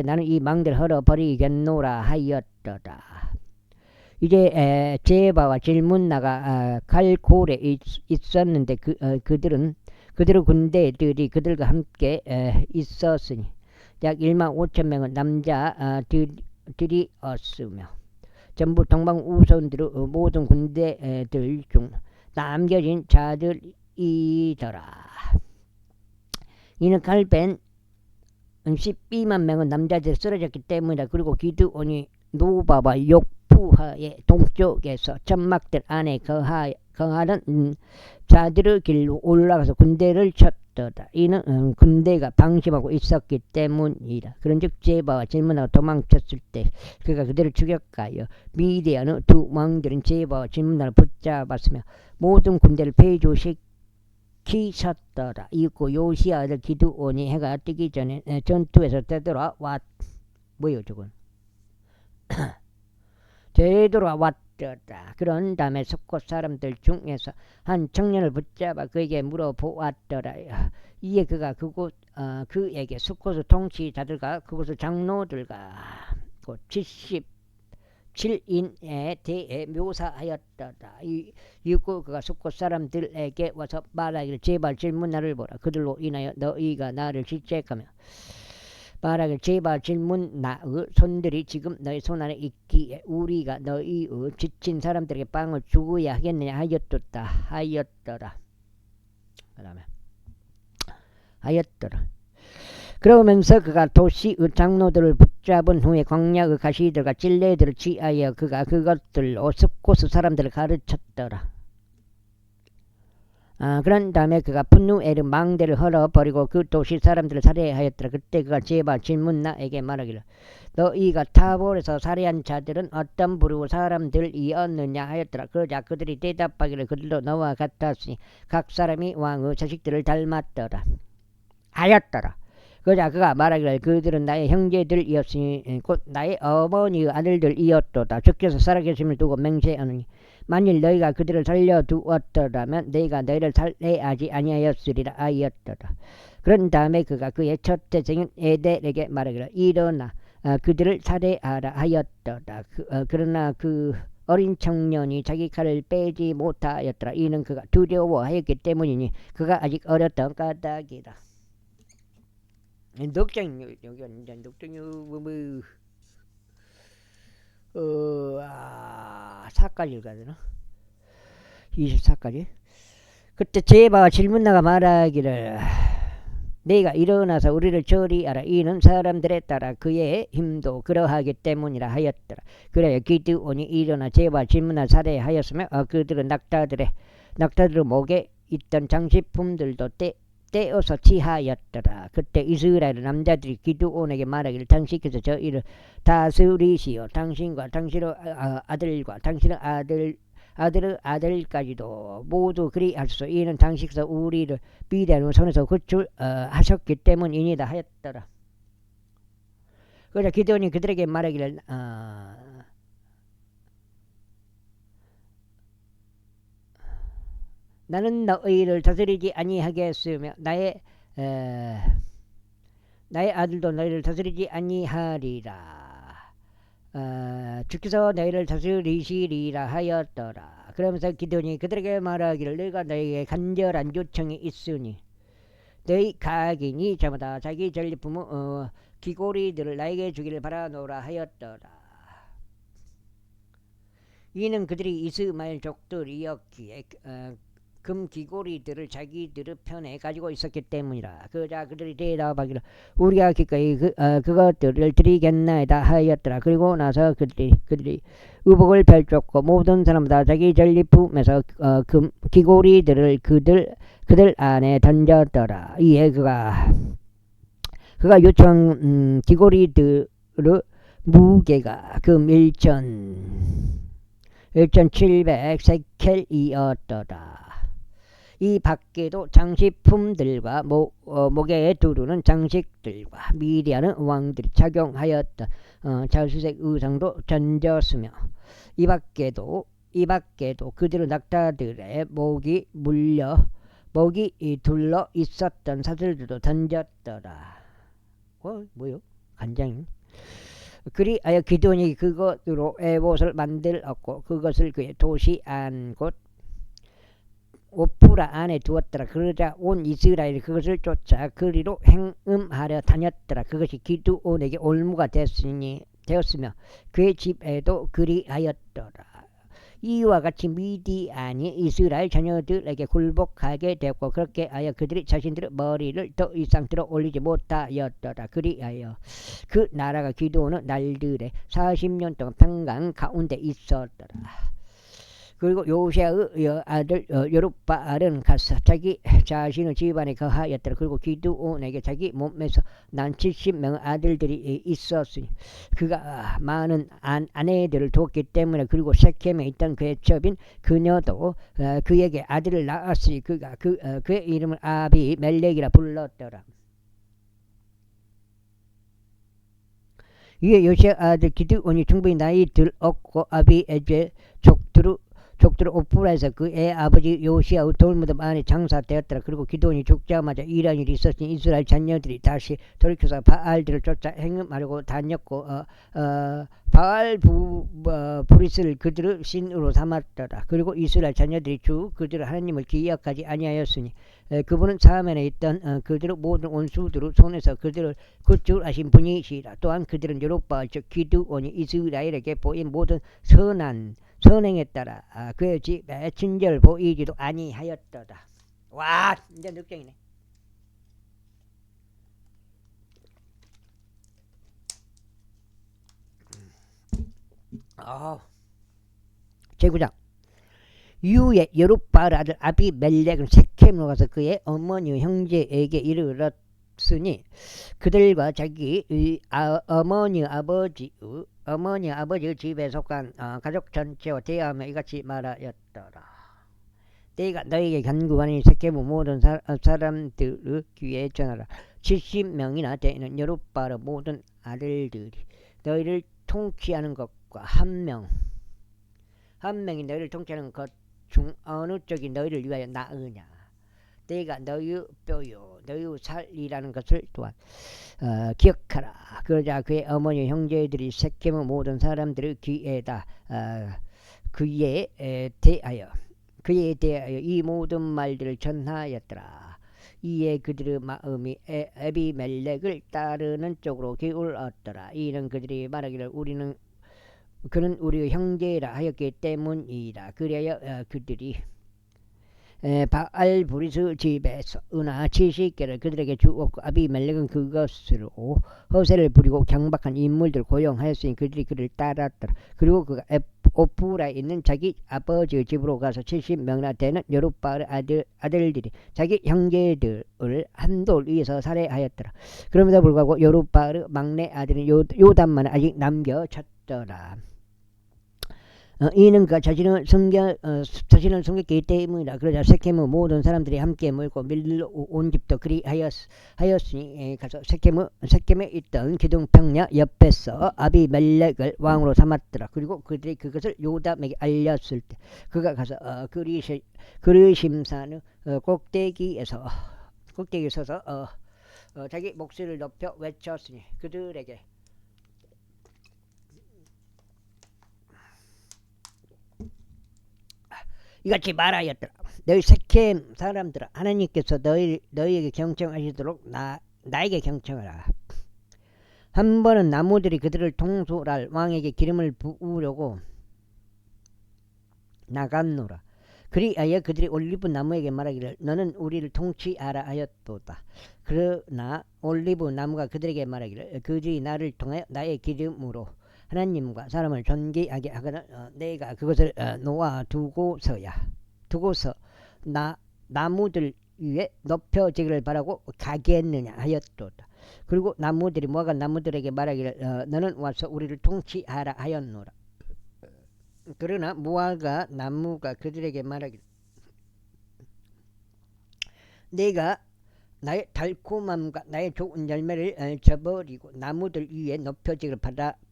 나는 이 망대를 헐어버리겠노라 하였더라. 이제 제바와 질문나가 갈골에 있었는데 그들은 군대들이 그들과 함께 있었으니 약 1만 5천 명의 남자들이었으며 전부 동방 우선들 모든 군대들 중 남겨진 자들이더라. 이는 갈벤 12만 명의 남자들이 쓰러졌기 때문이다. 그리고 기드온이 노바와 욕부하의 동쪽에서 천막들 안에 거하는 자들의 길로 올라가서 군대를 쳤더라. 이는 군대가 방심하고 있었기 때문이다. 그런즉 제바와 질문하고 도망쳤을 때 그가 그들을 추격하여 미디안의 두 왕들은 제바와 질문하를 붙잡았으며 모든 군대를 패조시키셨더라. 이윽고 요시야 아들 기드온이 해가 뜨기 전에 전투에서 되돌아왔 뭐요 저건 되돌아왔더라. 그런 다음에 숫곳 사람들 중에서 한 청년을 붙잡아 그에게 물어보았더라. 이에 그가 그에게 숫곳의 통치자들과 그곳의 장로들과 77인에 대해 묘사하였더라. 이윽고 그가 숫곳 사람들에게 와서 말하기를 제발 질문나를 보라. 그들로 인하여 너희가 나를 질책하며 말하기를 제발 질문나의 손들이 지금 너희 손안에 있기에 우리가 너희의 지친 사람들에게 빵을 주어야 하겠느냐 하였더라. 그 다음에 하였더라. 그러면서 그가 도시의 장로들을 붙잡은 후에 광야의 가시들과 찔레들을 취하여 그가 그것들로 숫곳의 사람들을 가르쳤더라. 그런 다음에 그가 푸누엘의 망대를 헐어버리고 그 도시 사람들을 살해하였더라. 그때 그가 제바 질문나에게 말하기를 너희가 타볼에서 살해한 자들은 어떤 부류의 사람들이었느냐 하였더라. 그러자 그들이 대답하기를 그들도 너와 같았으니 각 사람이 왕의 자식들을 닮았더라 하였더라. 그러자 그가 말하기를 그들은 나의 형제들이었으니 곧 나의 어머니의 아들들이었도다. 주께서 살아계심을 두고 맹세하느니 만일 너희가 그들을 살려두었더라면 내가 너희를 살해하지 아니하였으리라 하였더라. 그런 다음에 그가 그의 첫 태생인 에델에게 말하기를 일어나 그들을 살해하라 하였더라. 그러나 그 어린 청년이 자기 칼을 빼지 못하였더라. 이는 그가 두려워하였기 때문이니 그가 아직 어렸던 까닭이라. 넉장 여기 이제 넉장 사까지 읽어야 되나? 24까지. 그때 제바와 질문나가 말하기를 내가 일어나서 우리를 처리하라. 이는 사람들에 따라 그의 힘도 그러하기 때문이라 하였더라. 그래야 기드온이 일어나 제바와 질문나 살해하였으며 그들은 낙타들의 목에 있던 장식품들도 떼어서 취하였더라. 그때 이스라엘 남자들이 기드온에게 말하기를 당신께서 저희를 다스리시오. 당신과 당신의 아들과 당신의 아들의 아들까지도 모두 그리하소서. 이는 당신께서 우리를 미디안의 손에서 구출하셨기 때문이니다 하였더라. 그래서 기드온이 그들에게 말하기를 나는 너희를 다스리지 아니하겠으며 나의 아들도 너희를 다스리지 아니하리라. 주께서 너희를 다스리시리라 하였더라. 그러면서 기드온이 그들에게 말하기를 내가 너희에게 간절한 요청이 있으니 너희 각인이 저마다 자기 전리품의 귀고리들을 나에게 주기를 바라노라 하였더라. 이는 그들이 이스마엘 족들이었기에 금 귀고리들을 자기들의 편에 가지고 있었기 때문이라. 그자 그들이 대답하기를 우리가 기꺼이 그것들을 드리겠나이다 하였더라. 그리고 나서 그들이 의복을 펼쳤고 모든 사람마다 자기 전리품에서 금 귀고리들을 그들 안에 던졌더라. 이에 그가 요청한 귀고리들의 무게가 금 1,700 세켈이었더라. 이 밖에도 장식품들과 목에 두르는 장식들과 미리하는 왕들이 착용하였던 자수색 의상도 던졌으며 이 밖에도 그들의 낙타들의 목이 둘러 있었던 사슬들도 던졌더라. 뭐요? 간장이. 그리하여 기드온이 그것으로 에봇을 만들었고 그것을 그의 도시 안 곳 오프라 안에 두었더라. 그러자 온 이스라엘이 그것을 쫓아 그리로 행음하려 다녔더라. 그것이 기드온에게 올무가 되었으며 그의 집에도 그리하였더라. 이와 같이 미디안이 이스라엘 자녀들에게 굴복하게 되었고 그렇게 하여 그들이 자신들의 머리를 더 이상 들어 올리지 못하였더라. 그리하여 그 나라가 기드온의 날들에 40년 동안 평강 가운데 있었더라. 그리고 요새의 아들 여룻바알은 가서 자기 자신의 집안에 거하였더라. 그리고 기드온에게 자기 몸에서 난 70명의 아들들이 있었으니 그가 많은 아내들을 뒀기 때문에 그리고 섹겜에 있던 그의 첩인 그녀도 그에게 아들을 낳았으니 그가 그의 이름을 아비멜렉이라 불렀더라. 이에 요새 아들 기드온이 충분히 나이 들었고 아비에제 족들은 오프라에서 그의 아버지 요시아의 돌무덤 안에 장사되었더라. 그리고 기드온이 죽자마자 이런 일이 있었으니 이스라엘 자녀들이 다시 돌이켜서 바알들을 쫓아 행음하려고 다녔고 바알 브리스를 그들의 신으로 삼았더라. 그리고 이스라엘 자녀들이 주 그들의 하나님을 기억하지 아니하였으니 그분은 사면에 있던 그들의 모든 원수들의 손에서 그들을 구출하신 분이시라. 또한 그들은 여룻바알 즉 기드온이 이스라엘에게 보인 모든 선행에 따라 그의 집에 친절 보이지도 아니하였더라. 와, 이제 늑경이네. 제9장 이후에 여룻바알 아들 아비멜렉은 섹겜으로 가서 그의 어머니 형제에게 이르렀으니 그들과 자기 어머니 아버지의 집에 속한 가족 전체와 대하며 이같이 말하였더라. 내가 너에게 간구하니 섹겜의 모든 사람들의 귀에 전하라. 70명이나 되는 여룻바알의 모든 아들들이 너희를 통치하는 것과 한 명이 너희를 통치하는 것 중 어느 쪽이 너희를 위하여 나으냐. 내가 너희의 뼈요 너희의 살이라는 것을 또한 기억하라. 그러자 그의 어머니 형제들이 섹겜의 모든 사람들의 귀에다 그에 대하여 이 모든 말들을 전하였더라. 이에 그들의 마음이 아비멜렉을 따르는 쪽으로 기울었더라. 이는 그들이 말하기를 그는 우리의 형제라 하였기 때문이라. 그래야 그들이 바알 브리스 집에서 은하 70개를 그들에게 주었고 아비멜렉은 그것으로 허세를 부리고 경박한 인물들 고용하였으니 그들이 그를 따랐더라. 그리고 그가 오프라에 있는 자기 아버지의 집으로 가서 70명이나 되는 여룻바알의 아들들이 자기 형제들을 한돌 위에서 살해하였더라. 그럼에도 불구하고 여룻바알의 막내 아들인 요담만 아직 남겨졌더라. 이는 그가 자신을 숨겼기 때문이라. 그러자 섹겜의 모든 사람들이 함께 모이고 밀로 온 집도 그리하였으니 가서 섹겜에 있던 기둥평야 옆에서 아비멜렉을 왕으로 삼았더라. 그리고 그들이 그것을 요담에게 알렸을 때 그가 가서 그르심산의 꼭대기에 서서 자기 목소리를 높여 외쳤으니 그들에게 이같이 말하였더라. 너희 섹겜 사람들아, 하나님께서 너희에게 경청하시도록 나에게 경청하라. 한 번은 나무들이 그들을 통솔할 왕에게 기름을 부으려고 나갔노라. 그리하여 그들이 올리브 나무에게 말하기를 너는 우리를 통치하라 하였도다. 그러나 올리브 나무가 그들에게 말하기를 그들이 나를 통하여 나의 기름으로 하나님과 사람을 존귀하게 하거든 내가 그것을 놓아 두고서 나무들 위에 높여지기를 바라고 가겠느냐 하였도다. 그리고 나무들이 모아가 나무들에게 말하기를 너는 와서 우리를 통치하라 하였노라. 그러나 모아가 나무가 그들에게 말하기를 내가 나의 달콤함과 나의 좋은 열매를 저버리고 나무들 위에 높여지기를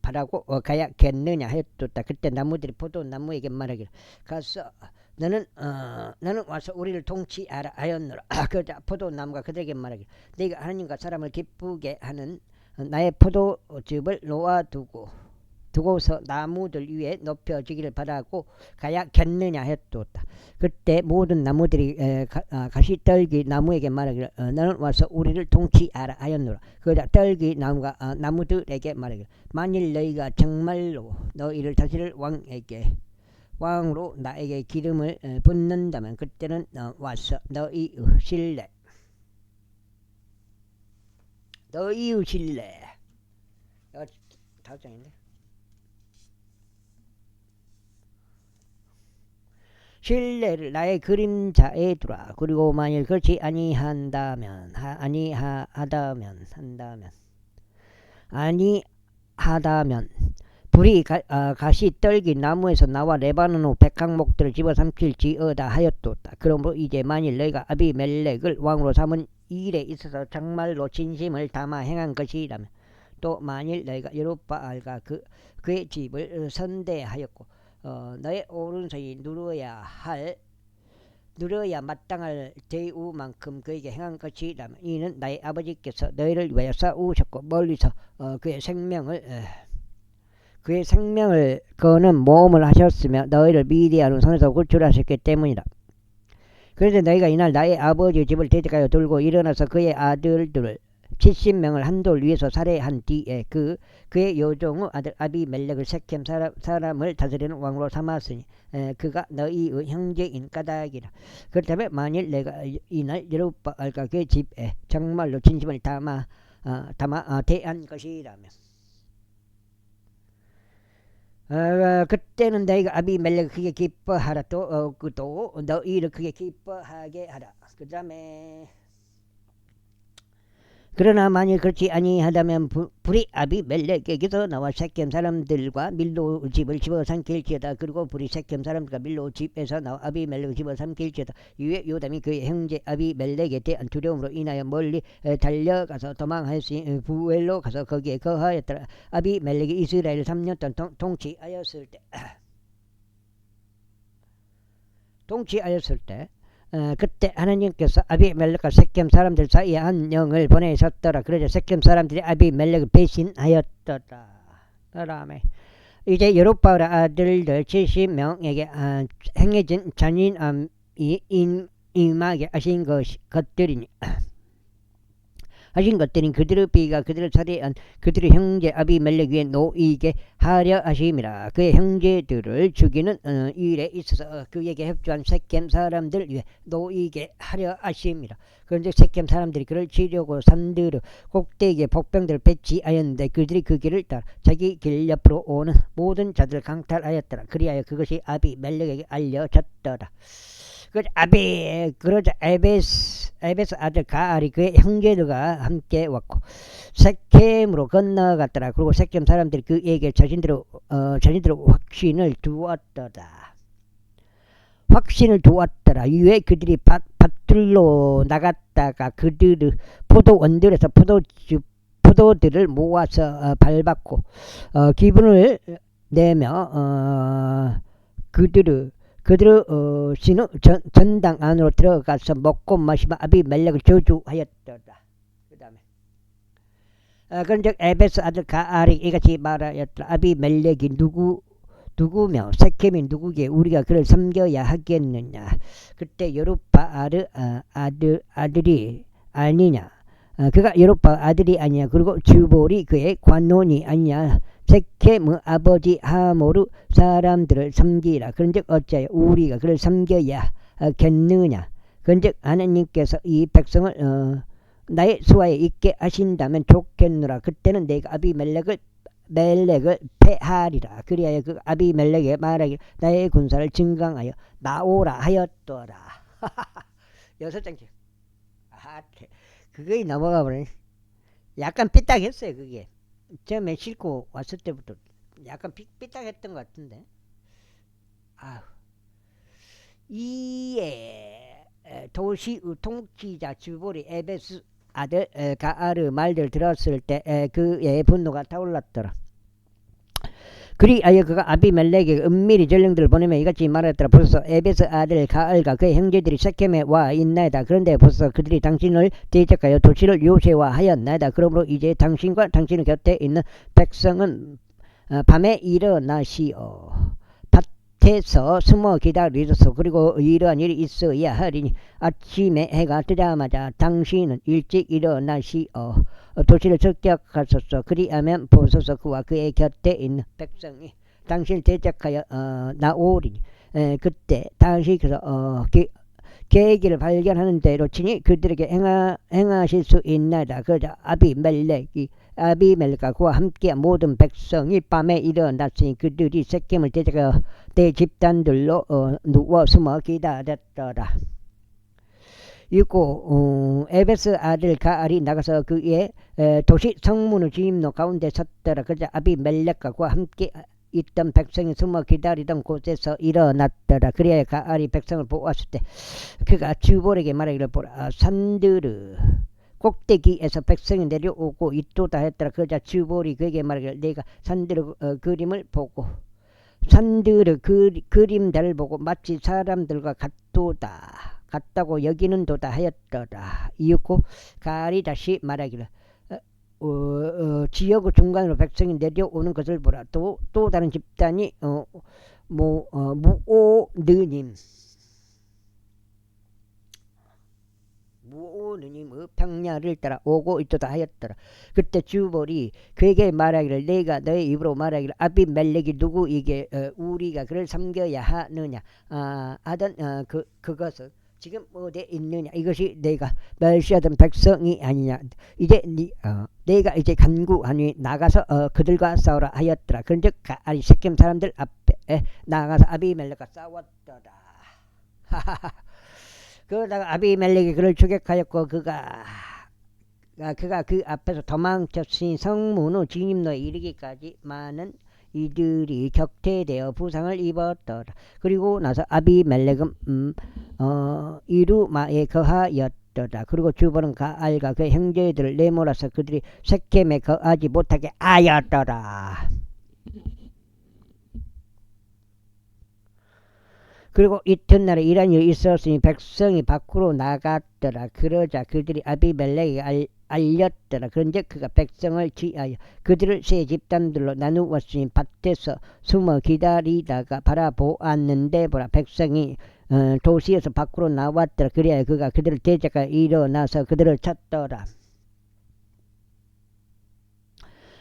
바라고 가야겠느냐 하였도다. 그때 나무들이 포도나무에게 말하기를 가서 너는 와서 우리를 통치하라 하였노라. 그 포도나무가 그들에게 말하기를 내가 하나님과 사람을 기쁘게 하는 나의 포도즙을 놓아두고서 나무들 위에 높여지기를 바라고 가야겠느냐 했도다. 그때 모든 나무들이 가시떨기 나무에게 말하기를 너는 와서 우리를 통치하라 하였노라. 그러자 떨기 나무가 나무들에게 말하기를 만일 너희가 정말로 너희를 다스릴 왕으로 나에게 기름을 붓는다면 그때는 와서 너희의 신뢰 다섯 장인데 신뢰를 나의 그림자에 두라. 그리고 만일 그렇지 아니한다면 불이 가시 떨기 나무에서 나와 레바논 후 백항목들을 집어삼킬지어다 하였도다. 그러므로 이제 만일 너희가 아비멜렉을 왕으로 삼은 일에 있어서 정말로 진심을 담아 행한 것이라면 또 만일 너희가 여룹바알과 그의 집을 선대하였고 너의 오른손이 누려야 마땅할 대우만큼 그에게 행한 것이라면 이는 나의 아버지께서 너희를 위하여 싸우셨고 멀리서 그의 생명을 거는 모험을 하셨으며 너희를 미디안 손에서 구출하셨기 때문이다. 그런데 너희가 이날 나의 아버지 집을 대적하여 들고 일어나서 그의 아들들을 70명을 한 돌 위에서 살해한 뒤에 그의 요종의 아들 아비멜렉을 섹겜 사람을 다스리는 왕으로 삼았으니 그가 너희의 형제인 까닭이라. 그렇다면 만일 내가 이날 여룹바알과 그의 집에 정말로 진심을 담아 대한 것이라면 그때는 너희가 아비멜렉을 크게 기뻐하라. 또 너희를 크게 기뻐하게 하라. 그 다음에 그러나 만일 그렇지 아니하다면 불이 아비멜렉에게서 나와 섹겜 사람들과 밀로 집을 집어삼킬지어다. 그리고 불이 섹겜 사람들과 밀로 집에서 나와 아비멜렉을 집어삼킬지어다. 이에 요담이 그의 형제 아비멜렉에 대한 두려움으로 인하여 멀리 달려가서 도망하였으니 부엘로 가서 거기에 거하였더라. 아비멜렉이 이스라엘을 3년 동안 통치하였을 때 그때 하나님께서 아비멜렉과 섹겜 사람들 사이에 한 영을 보내셨더라. 그러자 섹겜 사람들이 아비멜렉을 배신하였더라. 그다음에 이제 여룹바알의 아들들 70명에게 행해진 잔인함이 임하게 하신 것들이니 그들의 비가 그들을 살해한 그들의 형제 아비멜렉 위에 놓이게 하려 하심이라. 그의 형제들을 죽이는 일에 있어서 그에게 협조한 섹겜 사람들 위에 놓이게 하려 하심이라. 그런데 섹겜 사람들이 그를 치려고 산들의 꼭대기에 복병들을 배치하였는데 그들이 그 길을 따라 자기 길 옆으로 오는 모든 자들을 강탈하였더라. 그리하여 그것이 아비멜렉에게 알려졌더라. 그러자 에베스 아들 가알이 그의 형제들과 함께 왔고 섹겜으로 건너갔더라. 그리고 섹겜 사람들이 그에게 자신들의 확신을 두었더라. 이에 그들이 밭들로 나갔다가 그들의 포도원들에서 포도들을 모아서 밟았고 기분을 내며 그들의 신의 전당 안으로 들어가서 먹고 마시며 아비멜렉을 저주하였더라. 그 다음에 그런즉 에베스 아들 가알이 이같이 말하였더라. 아비멜렉이 누구며 섹겜이 누구기에 우리가 그를 섬겨야 하겠느냐. 그때 여룹바알의 아들이 아니냐. 그가 여룹바알 아들이 아니냐. 그리고 주볼이 그의 관원이 아니냐. 섹겜의 아버지 하모르 사람들을 섬기라. 그런즉 어찌하여 우리가 그를 섬겨야겠느냐. 그런즉 하나님께서 이 백성을 나의 수하에 있게 하신다면 좋겠노라. 그때는 내가 아비멜렉을 패하리라. 그리하여 그 아비멜렉에 말하기를 나의 군사를 증강하여 나오라 하였더라. 6장째. 그게 넘어가 버리네. 약간 삐딱했어요. 그게 처음에 싣고 왔을 때부터 약간 삐딱했던 것 같은데. 이에 도시 통치자 주보리 에베스 아들 가아르 말들 들었을 때 그의 분노가 타올랐더라. 그리하여 그가 아비멜렉에게 은밀히 전령들을 보내며 이같이 말했더라. 벌써 에베스 아들 가알과 그의 형제들이 세켐에 와 있나이다. 그런데 벌써 그들이 당신을 대적하여 도시를 요새화하였나이다. 그러므로 이제 당신과 당신 곁에 있는 백성은 밤에 일어나시오. 밭에서 숨어 기다리소서. 그리고 이러한 일이 있어야 하리니 아침에 해가 뜨자마자 당신은 일찍 일어나시오. 도시를 적격하소서. 그리하면 보소서 그와 그의 곁에 있는 백성이 당신을 대적하여 나오리니 그때 당신께서 계기를 발견하는 대로 치니 그들에게 행하실 수 있나이다. 그러자 아비멜렉과 그와 함께 모든 백성이 밤에 일어났으니 그들이 섹겜을 대적하여 대집단들로 누워 숨어 기다렸더라. 이고 에베스 아들 가알이 나가서 그의 도시 성문의 진입로 가운데 섰더라. 그러자 아비멜렉과 그와 함께 있던 백성이 숨어 기다리던 곳에서 일어났더라. 그래야 가알이 백성을 보았을 때 그가 주볼에게 말하기를 보라. 산들의 꼭대기에서 백성이 내려오고 있도다 했더라. 그러자 주볼이 그에게 말하기를 내가 산들의 그림을 보고 산들의 그림들을 보고 마치 사람들과 같다고 여기는도다 하였더라. 이윽고 가알이 다시 말하기를 지역의 중간으로 백성이 내려오는 것을 보라. 또 다른 집단이 무오느님의 평야를 따라 오고 있도다 하였더라. 그때 주볼이 그에게 말하기를 내가 너의 입으로 말하기를 아비멜렉이 누구이게 우리가 그를 섬겨야 하느냐 하던 그것을 지금 어디에 있느냐. 이것이 내가 멸시하던 백성이 아니냐. 이제 내가 이제 간구하니 나가서 그들과 싸우라 하였더라. 그런즉 가알이 섹겜 사람들 앞에 나가서 아비멜렉과 싸웠더라. 그러다가 아비멜렉이 그를 추격하였고 그가 그 앞에서 도망쳤으니 성문의 진입로에 이르기까지 많은 이들이 격퇴되어 부상을 입었더라. 그리고 나서 아비멜렉은 이루마에 거하였더라. 그리고 주볼은 가알과 그 형제들을 내몰아서 그들이 섹겜에 거하지 못하게 하였더라. 그리고 이튿날에 이런 일이 있었으니 백성이 밖으로 나갔더라. 그러자 그들이 아비멜렉에게 알렸더라. 그런즉 그가 백성을 지하여 그들을 세 집단들로 나누었으니 밭에서 숨어 기다리다가 바라보았는데 보라 백성이 도시에서 밖으로 나왔더라. 그래야 그가 그들을 대적하여 일어나서 그들을 쳤더라.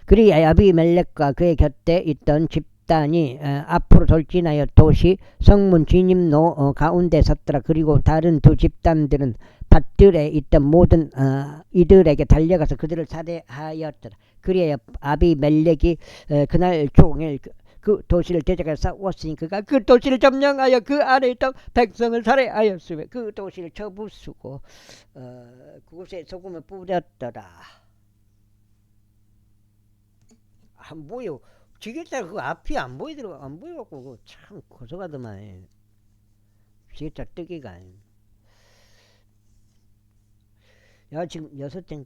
그리하여 아비멜렉과 그의 곁에 있던 집단이 앞으로 돌진하여 도시 성문 진입로 가운데 섰더라. 그리고 다른 두 집단들은 밭들에 있던 모든 이들에게 달려가서 그들을 살해하였더라. 그리하여 아비멜렉이 그날 종일 그 도시를 대적하여 싸웠으니 그가 그 도시를 점령하여 그 안에 있던 백성을 살해하였으며 그 도시를 쳐부수고 그곳에 소금을 뿌렸더라. 안 보여. 지게차 그 앞이 안 보여갖고 참 고소하더만. 지게차 뜨기가. 야 지금 6장.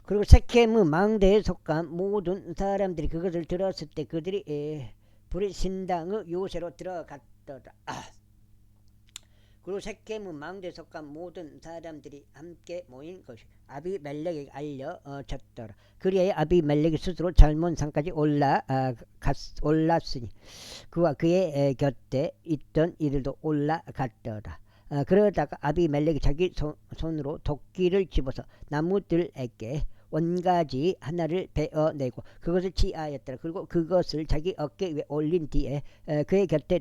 그리고 섹겜의 망대에 속한 모든 사람들이 그것을 들었을 때 그들이 불의 신당의 요새로 들어갔더라. 그리고 섹겜의 망대에 속한 모든 사람들이 함께 모인 것이 아비멜렉에게 알려졌더라. 그리하여 아비멜렉이 스스로 잘몬산까지 올랐으니 그와 그의 곁에 있던 이들도 올라갔더라. 그러다가 아비멜렉이 자기 손으로 도끼를 집어서 나무들에게 원가지 하나를 베어내고 그것을 치하였더라. 그리고 그것을 자기 어깨 위에 올린 뒤에 그의 곁에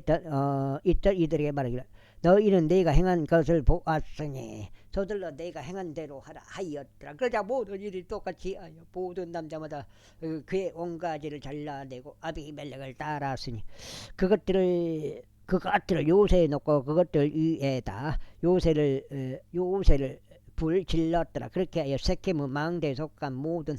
있던 이들에게 말하기를 너희는 내가 행한 것을 보았으니 서둘러 내가 행한 대로 하라 하였더라. 그러자 모든 이들이 똑같이 하여 모든 남자마다 그의 온가지를 잘라내고 아비멜렉을 따랐으니 그것들을 요새에 놓고 그것들 위에다 요새를 불 질렀더라. 그렇게 하여 섹겜의 망대에 속한 모든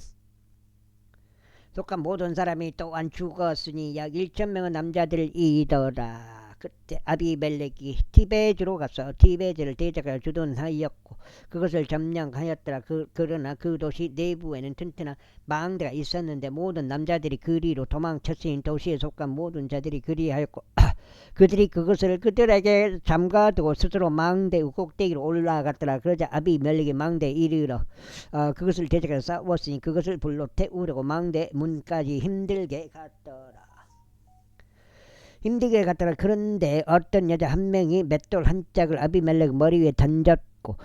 사람이 또한 죽었으니 약 1,000명의 남자들이더라. 그때 아비멜렉이 티베즈로 가서 티베즈를 대적하여 주둔 하였고 그것을 점령하였더라. 그러나 그 도시 내부에는 튼튼한 망대가 있었는데 모든 남자들이 그리로 도망쳤으니 도시에 속한 모든 자들이 그리하였고 그들이 그것을 그들에게 잠가두고 스스로 망대 꼭대기로 올라갔더라. 그러자 아비멜렉이 망대에 이르러 그것을 대적하여 싸웠으니 그것을 불로 태우려고 망대 문까지 힘들게 갔더라. 힘들게 갔더라. 그런데 어떤 여자 한 명이 맷돌 한 짝을 아비멜렉 머리 위에 던졌고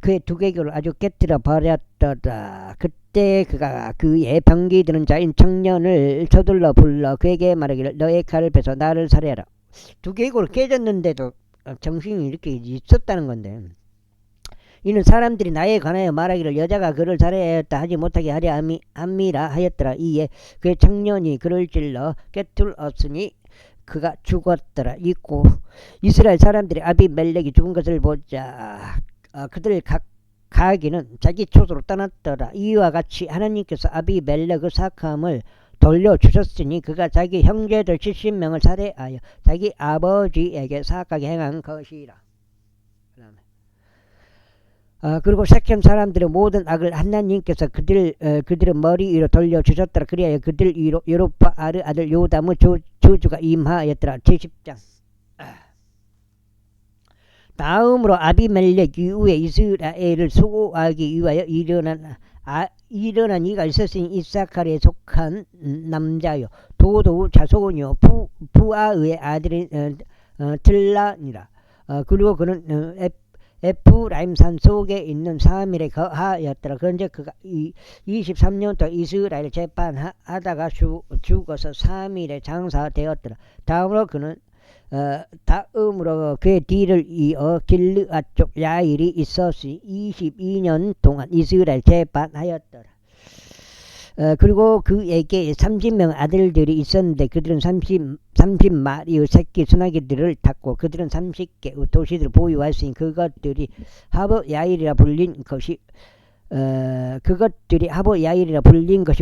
그의 두개골을 아주 깨뜨려 버렸더라. 그때 그가 그의 병기 드는 자인 청년을 서둘러 불러 그에게 말하기를 너의 칼을 빼서 나를 살해하라. 두개골 깨졌는데도 정신이 이렇게 있었다는 건데 이는 사람들이 나에 관하여 말하기를 여자가 그를 살해하였다 하지 못하게 하려 함이라 하였더라. 이에 그의 청년이 그를 찔러 깨뚫었으니 그가 죽었더라. 있고 이스라엘 사람들이 아비멜렉이 죽은 것을 보자 그들 각기는 자기 초소로 떠났더라. 이와 같이 하나님께서 아비멜렉의 사함을 돌려주셨으니 그가 자기 형제들 70명을 살해하여 자기 아버지에게 사악하게 행한 것이라. 그리고 세겜 사람들의 모든 악을 하나님께서 그들의 머리 위로 돌려주셨더라. 그리하여 그들 위로 여룹바알의 아들 요담의 저주가 임하였더라. 제10장. 다음으로 아비멜렉 이후에 이스라엘을 수호하기 위하여 일어난 이가 있었으니 이사카리에 속한 남자요 도도 자손이요 부아의 아들인 들라니라. 그리고 그는 에프라임 산 속에 있는 사밀에 거하였더라. 그런데 그가 23년 동안 이스라엘 재판하다가 죽어서 사밀에 장사되었더라. 다음으로 그의 뒤를 이어 길르앗 쪽 야일이 있었으니 22년 동안 이스라엘 재판하였더라. 그리고 그에게 30명 아들들이 있었는데 그들은 30마리의 새끼 소나기들을 탔고 그들은 30개의 도시들을 보유하였으니 그것들이 하버 야일이라 불린 것이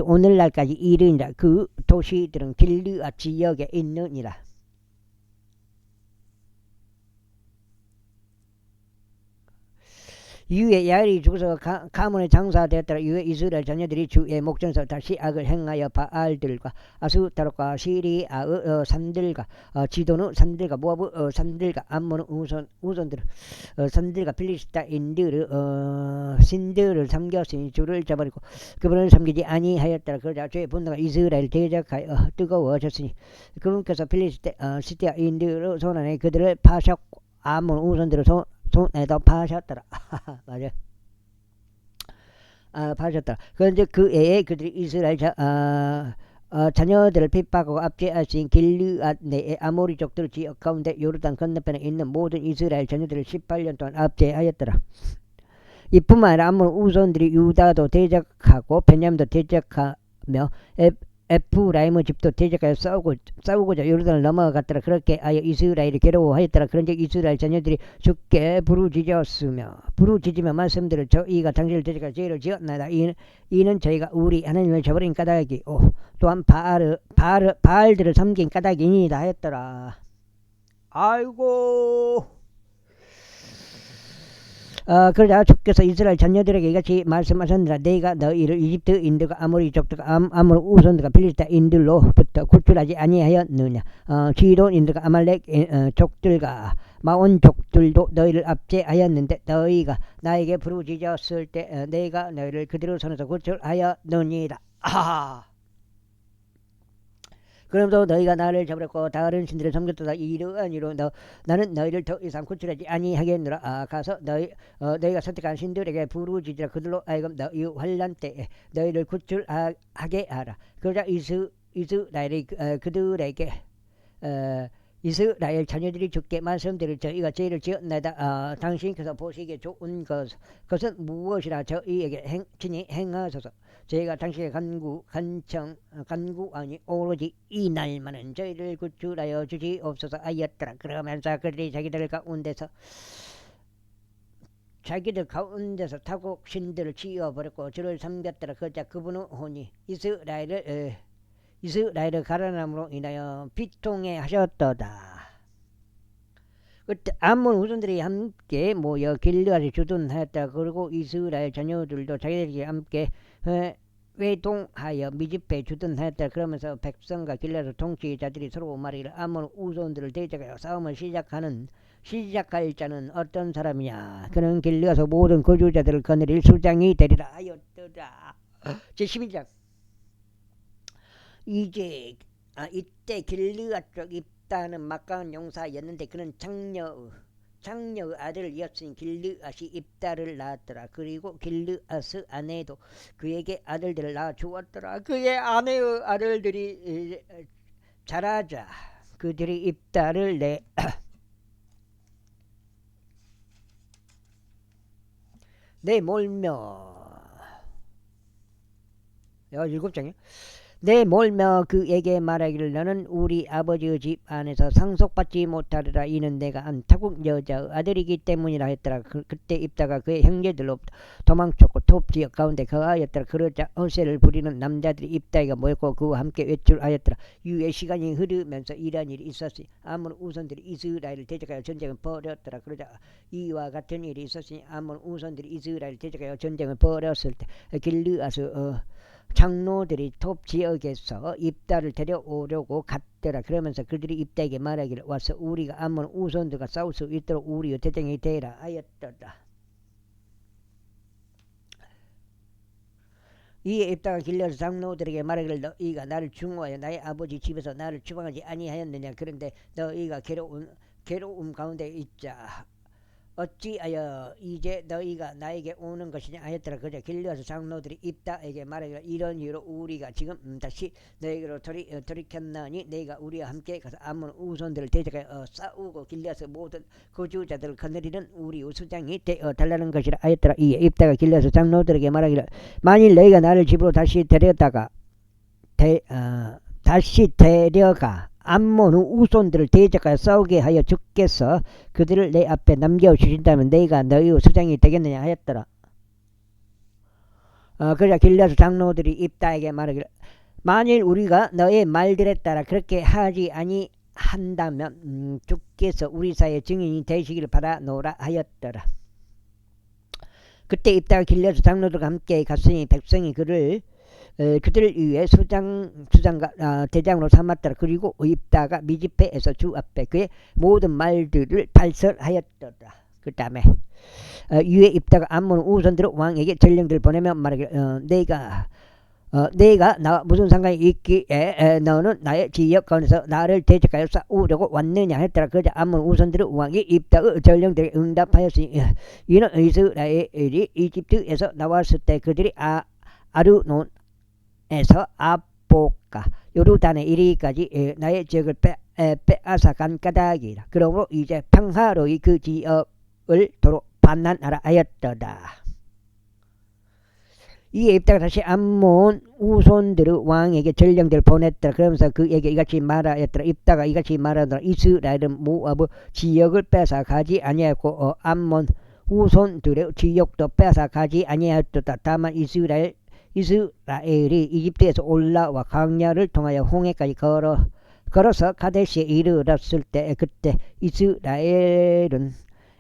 오늘날까지 이르니라. 그 도시들은 길르앗 지역에 있느니라. 이후에 야일이 죽어서 가문에 장사되었더라. 이후에 이스라엘 자녀들이 주의 목전에서 다시 악을 행하여 바알들과 아스타롯과 시리아의 산들과 지도는 산들과 모압의 산들과 암몬의 우선들 산들과 필리스타인들의 신들을 섬겼으니 주를 저버리고 그분을 섬기지 아니하였더라. 그러자 주의 분노가 이스라엘 대적하여 뜨거워졌으니 그분께서 필리스타인들의 손안에 그들을 파셨고 암몬 우선들의 손에도 파셨더라. 맞아. 파셨더라. 그런데 그 애에 그들이 이스라엘 자녀들을 핍박하고 압제하신 길르앗 내의 아모리족들 지역 가운데 요르단 건너편에 있는 모든 이스라엘 자녀들을 18년 동안 압제하였더라. 이뿐만 아니라 암몬 우선들이 유다도 대적하고 베냐민도 대적하며 에프라임의 집도 대적하여 싸우고자 요르단을 넘어갔더라. 그렇게 하여 이스라엘이 괴로워하였더라. 그런데 이스라엘 자녀들이 주께 부르짖으며 말씀들을 저희가 당신을 대적하여 죄를 지었나이다. 이는 저희가 우리 하나님을 저버린 까닭이오 또한 바알들을 섬긴 까닭이니이다 하였더라. 아이고. 그러자 주께서 이스라엘 자녀들에게 이같이 말씀하셨느라 내가 너희를 이집트인들과 아모리족들과 암몬 우선들과 필리스타인들로부터 구출하지 아니하였느냐. 시돈인들과 아말렉 족들과 마온 족들도 너희를 압제하였는데 너희가 나에게 부르짖었을 때 내가 너희를 그들의 손에서 구출하였느니라. 그러므로 너희가 나를 저버렸고 다른 신들을 섬겼도다. 이러한 이로 나는 너희를 더 이상 구출하지 아니하겠노라. 가서 너희가 선택한 신들에게 부르짖으라. 그들로 하여금 너희 환난 때에 너희를 구출하게 하라. 그러자 이스라엘이 그들에게 이스라엘 자녀들이 주께 말씀드릴 저희가 죄를 지었나이다. 당신께서 보시기에 좋은 것은 무엇이라 저희에게 친히 행하소서. 저희가 당신의 간구하니 오로지 이날만은 저희를 구출하여 주시옵소서 하였더라. 그러면서 그들이 자기들 가운데서 타국 신들을 지어버렸고 주를 섬겼더라. 그러자 그분의 혼이 이스라엘을 가라남으로 인하여 비통해 하셨도다. 그때 암몬 후손들이 함께 모여 길르앗에 주둔하였다. 그리고 이스라엘 자녀들도 자기들이 함께 외동하여 미집에 주둔하였다. 그러면서 백성과 길르앗 통치자들이 서로 말하기를 암몬 후손들을 대적하여 싸움을 시작할 자는 어떤 사람이냐. 그는 길르앗 모든 거주자들을 거느릴 수장이 되리라 하였더라. 제11장. 이때 길르앗 쪽 입다는 막강한 용사였는데 그는 장녀의 아들이었으니 길르앗이 입다를 낳았더라. 그리고 길르앗의 아내도 그에게 아들들을 낳아 주었더라. 그의 아내의 아들들이 자라자 그들이 입다를 내몰며 7장이요. 내몰며 그에게 말하기를 너는 우리 아버지의 집 안에서 상속받지 못하리라. 이는 내가 안 타국 여자의 아들이기 때문이라 했더라. 그때 입다가 그의 형제들로부터 도망쳤고 톱 지역 가운데 거하였더라. 그러자 허세를 부리는 남자들이 입다가 모였고 그와 함께 외출하였더라. 유의 시간이 흐르면서 이러한 일이 있었으니 아몬 우선들이 이스라엘을 대적하여 전쟁을 벌였더라. 그러자 이와 같은 일이 있었으니 아몬 우선들이 이스라엘을 대적하여 전쟁을 벌였을 때 길르앗의 장로들이 톱 지역에서 입다를 데려오려고 갔더라. 그러면서 그들이 입다에게 말하기를 와서 우리가 아몬 우선들과 싸울 수 있도록 우리의 대장이 되라 하였더라. 이에 입다가 길르앗 장로들에게 말하기를 너희가 나를 중호하여 나의 아버지 집에서 나를 추방하지 아니하였느냐. 그런데 너희가 괴로움 가운데 있자. 어찌하여 이제 너희가 나에게 오는 것이냐 하였더라. 그저 길르앗 장로들이 입다에게 말하기를 이런 이유로 우리가 지금 다시 너희로 돌이켰나니 너희가 우리와 함께 가서 아몬 우손들을 대적하여 싸우고 길르앗의 모든 거주자들을 거느리는 우리의 수장이 되어 달라는 것이라 하였더라. 이에 입다가 길르앗 장로들에게 말하기를 만일 너희가 나를 집으로 다시 데려가 암몬 우손들을 대적하여 싸우게 하여 주께서 그들을 내 앞에 남겨주신다면 너희가 너희의 수장이 되겠느냐 하였더라. 그러자 길르앗 장로들이 입다에게 말하기를 만일 우리가 너의 말들에 따라 그렇게 하지 아니한다면 주께서 우리 사이의 증인이 되시기를 바라노라 하였더라. 그때 입다가 길르앗 장로들과 함께 갔으니 백성이 그들을 위해 수장과 대장으로 삼았더라. 그리고 입다가 미지페에서 주 앞에 그의 모든 말들을 발설하였더라. 그 다음에 위에 입다가 암몬 우선들을 왕에게 전령들을 보내며 말하기를 내가 나와 무슨 상관이 있기에 너는 나의 지역 가운데서 나를 대적하여 싸우려고 왔느냐 했더라. 그러자 암몬 우선들은 왕이 입다의 전령들에게 응답하였으니 이는 이스라엘이 이집트에서 나왔을 때 그들이 아르논 에서 아보가 요르단에 이르기까지 나의 지역을 빼앗아 간 까닭이라. 그러므로 이제 평화로이 그 지역을 도로 반환하라 하였더라. 이에 입다가 다시 암몬 우손들의 왕에게 전령들을 보냈더라. 그러면서 그에게 이같이 말하였더라. 입다가 이같이 말하더라. 이스라엘은 모압의 지역을 빼앗아 가지 아니하였고 암몬 우손들의 지역도 빼앗아 가지 아니하였도다. 다만 이스라엘이 이집트에서 올라와 광야를 통하여 홍해까지 걸어서 가데시에 이르렀을 때 그때 이스라엘은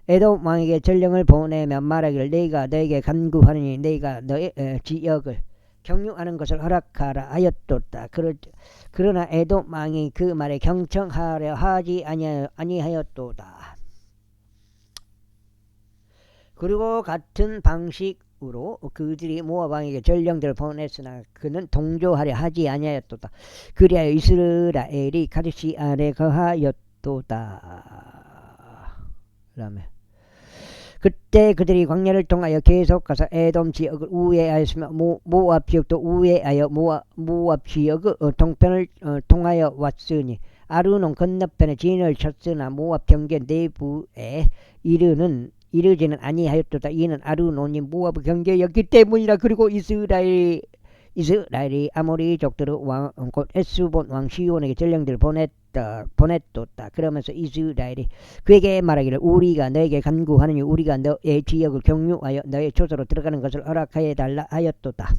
에돔 왕에게 전령을 보내며 말하기를 내가 너에게 간구하느니 내가 너의 지역을 경유하는 것을 허락하라 하였도다. 그러나 에돔 왕이 그 말에 경청하려 하지 아니하였도다. 그리고 같은 방식으로 그들이 모압 왕에게 전령들을 보냈으나 그는 동조하려 하지 아니하였도다. 그리하여 이스라엘이 가데시 안에 거하였도다. 그다음에 그때 그들이 광야를 통하여 계속 가서 에돔 지역을 우회하였으며 모압 지역도 우회하여 모압 지역의 동편을 통하여 왔으니 아르논 건너편에 진을 쳤으나 모압 경계 내부에 이르지는 아니하였도다. 이는 아르논이 모압의 경계였기 때문이라. 그리고 이스라엘이 아모리족들의 왕 곧 에스본 왕 시온에게 전령들을 보냈도다. 그러면서 이스라엘이 그에게 말하기를 우리가 너에게 간구하느니 우리가 너의 지역을 경유하여 너의 초소로 들어가는 것을 허락하여 달라 하였도다.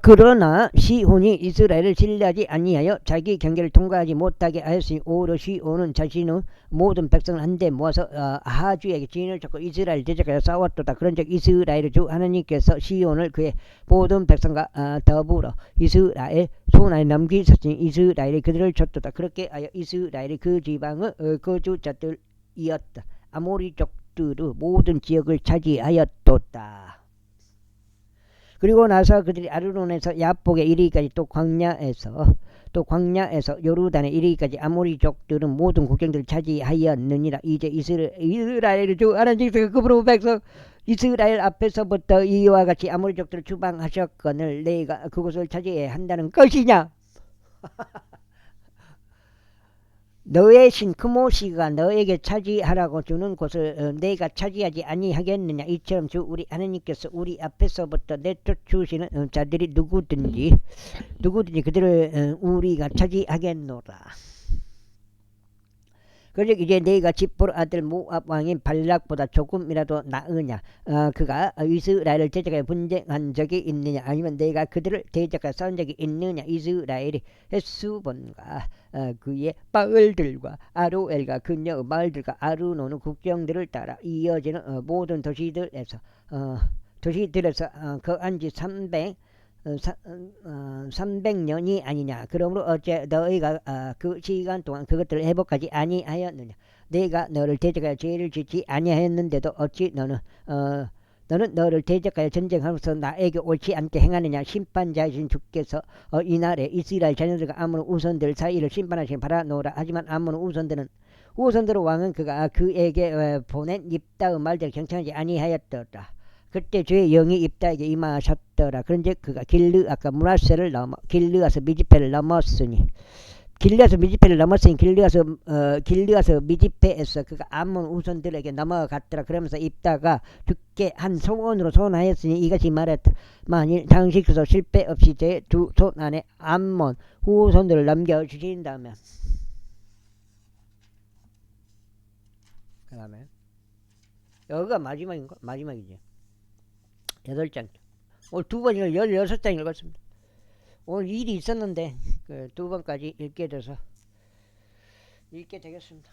그러나 시온이 이스라엘을 신뢰하지 아니하여 자기 경계를 통과하지 못하게 하였으니 오히려 시온은 자신의 모든 백성을 한데 모아서 아하주에게 진을 쳤고 이스라엘 대적하여 싸웠도다. 그런즉 이스라엘의 주 하나님께서 시온을 그의 모든 백성과 더불어 이스라엘 손안에 넘기셨으니 이스라엘이 그들을 쳤도다. 그렇게 하여 이스라엘이 그 지방의 거주자들이었다. 아모리족들의 모든 지역을 차지하였도다. 그리고 나서 그들이 아르논에서 야복에 이르기까지 또 광야에서 요르단에 이르기까지 아모리족들은 모든 국경들을 차지하였느니라. 이제 이스라엘의 주 하나님께서 그분의 백성 이스라엘 앞에서부터 이와 같이 아모리족들을 추방하셨거늘 내가 그곳을 차지해야 한다는 것이냐. 너의 신 크모시가 너에게 차지하라고 주는 곳을 내가 차지하지 아니하겠느냐. 이처럼 주 우리 하나님께서 우리 앞에서부터 내쫓으시는 자들이 누구든지 그들을 우리가 차지하겠노라. 그러즉 이제 내가 집보르 아들 모압 왕인 발락보다 조금이라도 나으냐. 그가 이스라엘을 대적하여 분쟁한 적이 있느냐. 아니면 내가 그들을 대적하여 싸운 적이 있느냐. 이스라엘이 햇수본과 그의 마을들과 아로엘과 그녀의 마을들과 아르논의 국경들을 따라 이어지는 모든 도시들에서 거한지 300년이 아니냐. 그러므로 어째 너희가 그 시간 동안 그것들을 회복하지 아니하였느냐. 내가 너를 대적하여 죄를 짓지 아니하였는데도 어찌 너는 너를 대적하여 전쟁하면서 나에게 옳지 않게 행하느냐. 심판자이신 주께서 이날에 이스라엘 자녀들과 아몬 우선들 사이를 심판하시기 바라노라. 하지만 아몬 우선들의 왕은 그가 그에게 보낸 입다의 말들을 경청하지 아니하였더라. 그때 주의 영이 입다에게 임하셨더라. 그런즉 그가 길르앗과 므낫세를 넘어 길르앗의 미지페를 넘었으니 길르앗의 미지페에서 그가 암몬 우선들에게 넘어갔더라. 그러면서 입다가 죽게 한 소원으로 소원하였으니 이것이 말했다. 만일 장식에서 실패 없이 제 두 손 안에 암몬 후손들을 넘겨주신다면. 그 다음에 여기가 마지막이지. 8장. 오늘 두 번이나 16장 읽었습니다. 오늘 일이 있었는데 두 번까지 읽게 되겠습니다.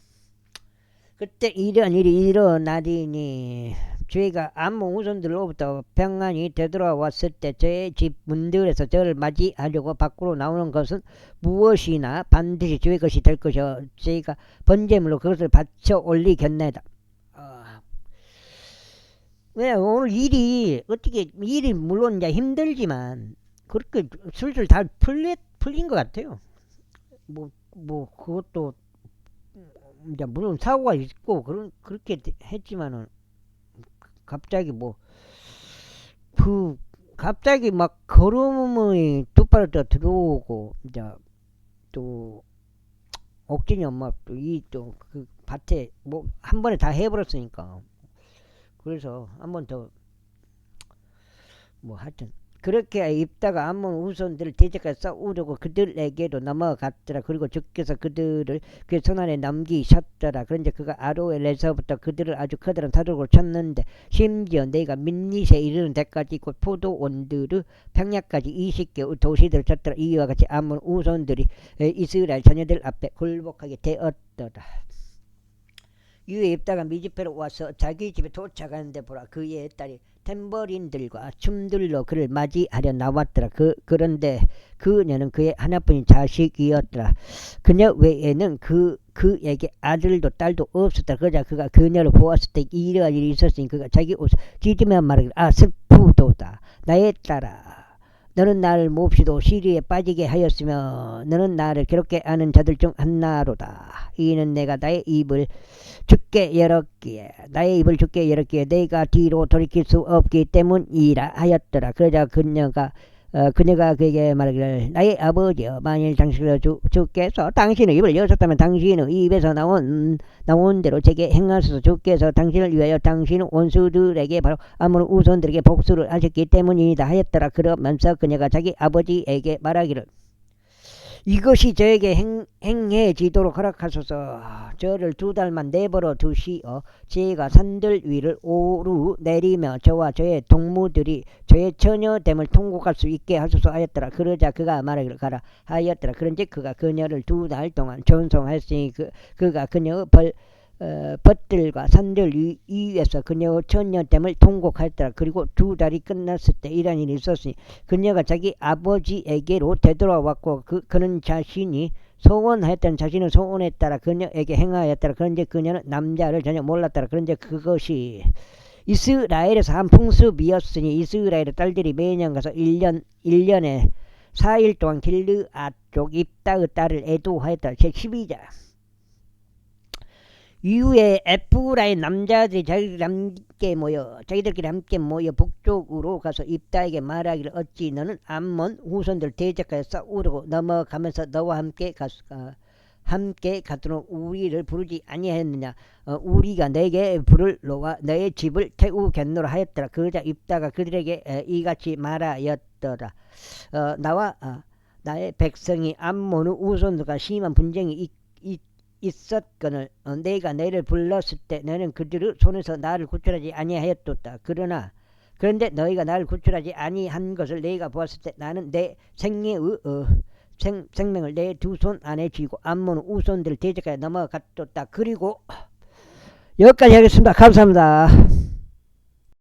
그때 이런 일이 일어나리니 저희가 암몬 후손들로부터 평안이 되돌아왔을 때 저의 집 문들에서 저를 맞이하려고 밖으로 나오는 것은 무엇이나 반드시 저의 것이 될 것이요 저희가 번제물로 그것을 바쳐 올리겠나이다. 왜 오늘 일이 물론 이제 힘들지만 그렇게 술술 다 풀린 것 같아요. 그것도 이제 물론 사고가 있고 그렇게 했지만은 갑자기 갑자기 막 걸음이 두 발을 더 들어오고 이제 또 옥진이 엄마 또 그 밭에 한 번에 다 해버렸으니까. 그래서 한 번 더 하여튼 그렇게 입다가 암몬 우선들을 대적하여 싸우려고 그들에게로 넘어갔더라. 그리고 주께서 그들을 그 손안에 넘기셨더라. 그런데 그가 아로엘에서부터 그들을 아주 커다란 사족으로 쳤는데 심지어 내가 민닛에 이르는 데까지 곧 포도원들의 평야까지 20개 도시들을 쳤더라. 이와 같이 암몬 우선들이 이스라엘 자녀들 앞에 굴복하게 되었더라. 이에 입다가 미즈페로 와서 자기 집에 도착하는데 보라 그의 딸이 탬버린들과 춤들로 그를 맞이하려 나왔더라. 그런데 그녀는 그의 하나뿐인 자식이었더라. 그녀 외에는 그에게 아들도 딸도 없었다. 그러자 그가 그녀를 보았을 때 이러한 일이 있었으니 그가 자기 옷을 찢으며 말하기를 슬프도다. 나의 딸아 너는 나를 몹시도 시리에 빠지게 하였으며 너는 나를 괴롭게 하는 자들 중 하나로다. 이는 내가 나의 입을 죽게 열었기에 내가 뒤로 돌이킬 수 없기 때문이라 하였더라. 그러자 그녀가 그에게 말하기를 나의 아버지여 만일 당신을 주께서 당신의 입을 여셨다면 당신의 입에서 나온 대로 제게 행하소서. 주께서 당신을 위하여 당신의 원수들에게 바로 아몬 우선들에게 복수를 하셨기 때문이다 하였더라. 그러면서 그녀가 자기 아버지에게 말하기를 이것이 저에게 행해지도록 허락하소서. 저를 2달만 내버려 두시어 제가 산들 위를 오르내리며 저와 저의 동무들이 저의 처녀됨을 통곡할 수 있게 하소서 하였더라. 그러자 그가 말하기를 가라 하였더라. 그런즉 그가 그녀를 2달 동안 전송하였으니 그가 그녀의 벗들과 산들 위에서 그녀의 처녀됨을 통곡하였더라. 그리고 2달이 끝났을 때 이런 일이 있었으니 그녀가 자기 아버지에게로 되돌아왔고 그는 자신이 소원하였던 자신의 소원에 따라 그녀에게 행하였더라. 그런데 그녀는 남자를 전혀 몰랐더라. 그런데 그것이 이스라엘에서 한 풍습이었으니 이스라엘의 딸들이 매년 가서 1년에 4일 동안 길르앗 쪽 입다의 딸을 애도하였더라. 제12장. 이후에 에프라임 남자들이 자기들끼리 함께 모여 북쪽으로 가서 입다에게 말하기를 어찌 너는 암몬 후손들 대적하여 싸우려고 넘어가면서 너와 함께 가도록 우리를 부르지 아니하였느냐. 우리가 내게 부르러와 너의 집을 태우겠노라 하였더라. 그러자 입다가 그들에게 이같이 말하였더라. 나와 나의 백성이 암몬의 후손들과 심한 분쟁이 있었거늘 내가 너희를 불렀을 때 너는 그들의 손에서 나를 구출하지 아니하였도다. 그런데 너희가 나를 구출하지 아니한 것을 내가 보았을 때 나는 내 생명을 내 2손 안에 쥐고 암몬 후손들을 대적하여 넘어갔도다. 그리고 여기까지 하겠습니다. 감사합니다.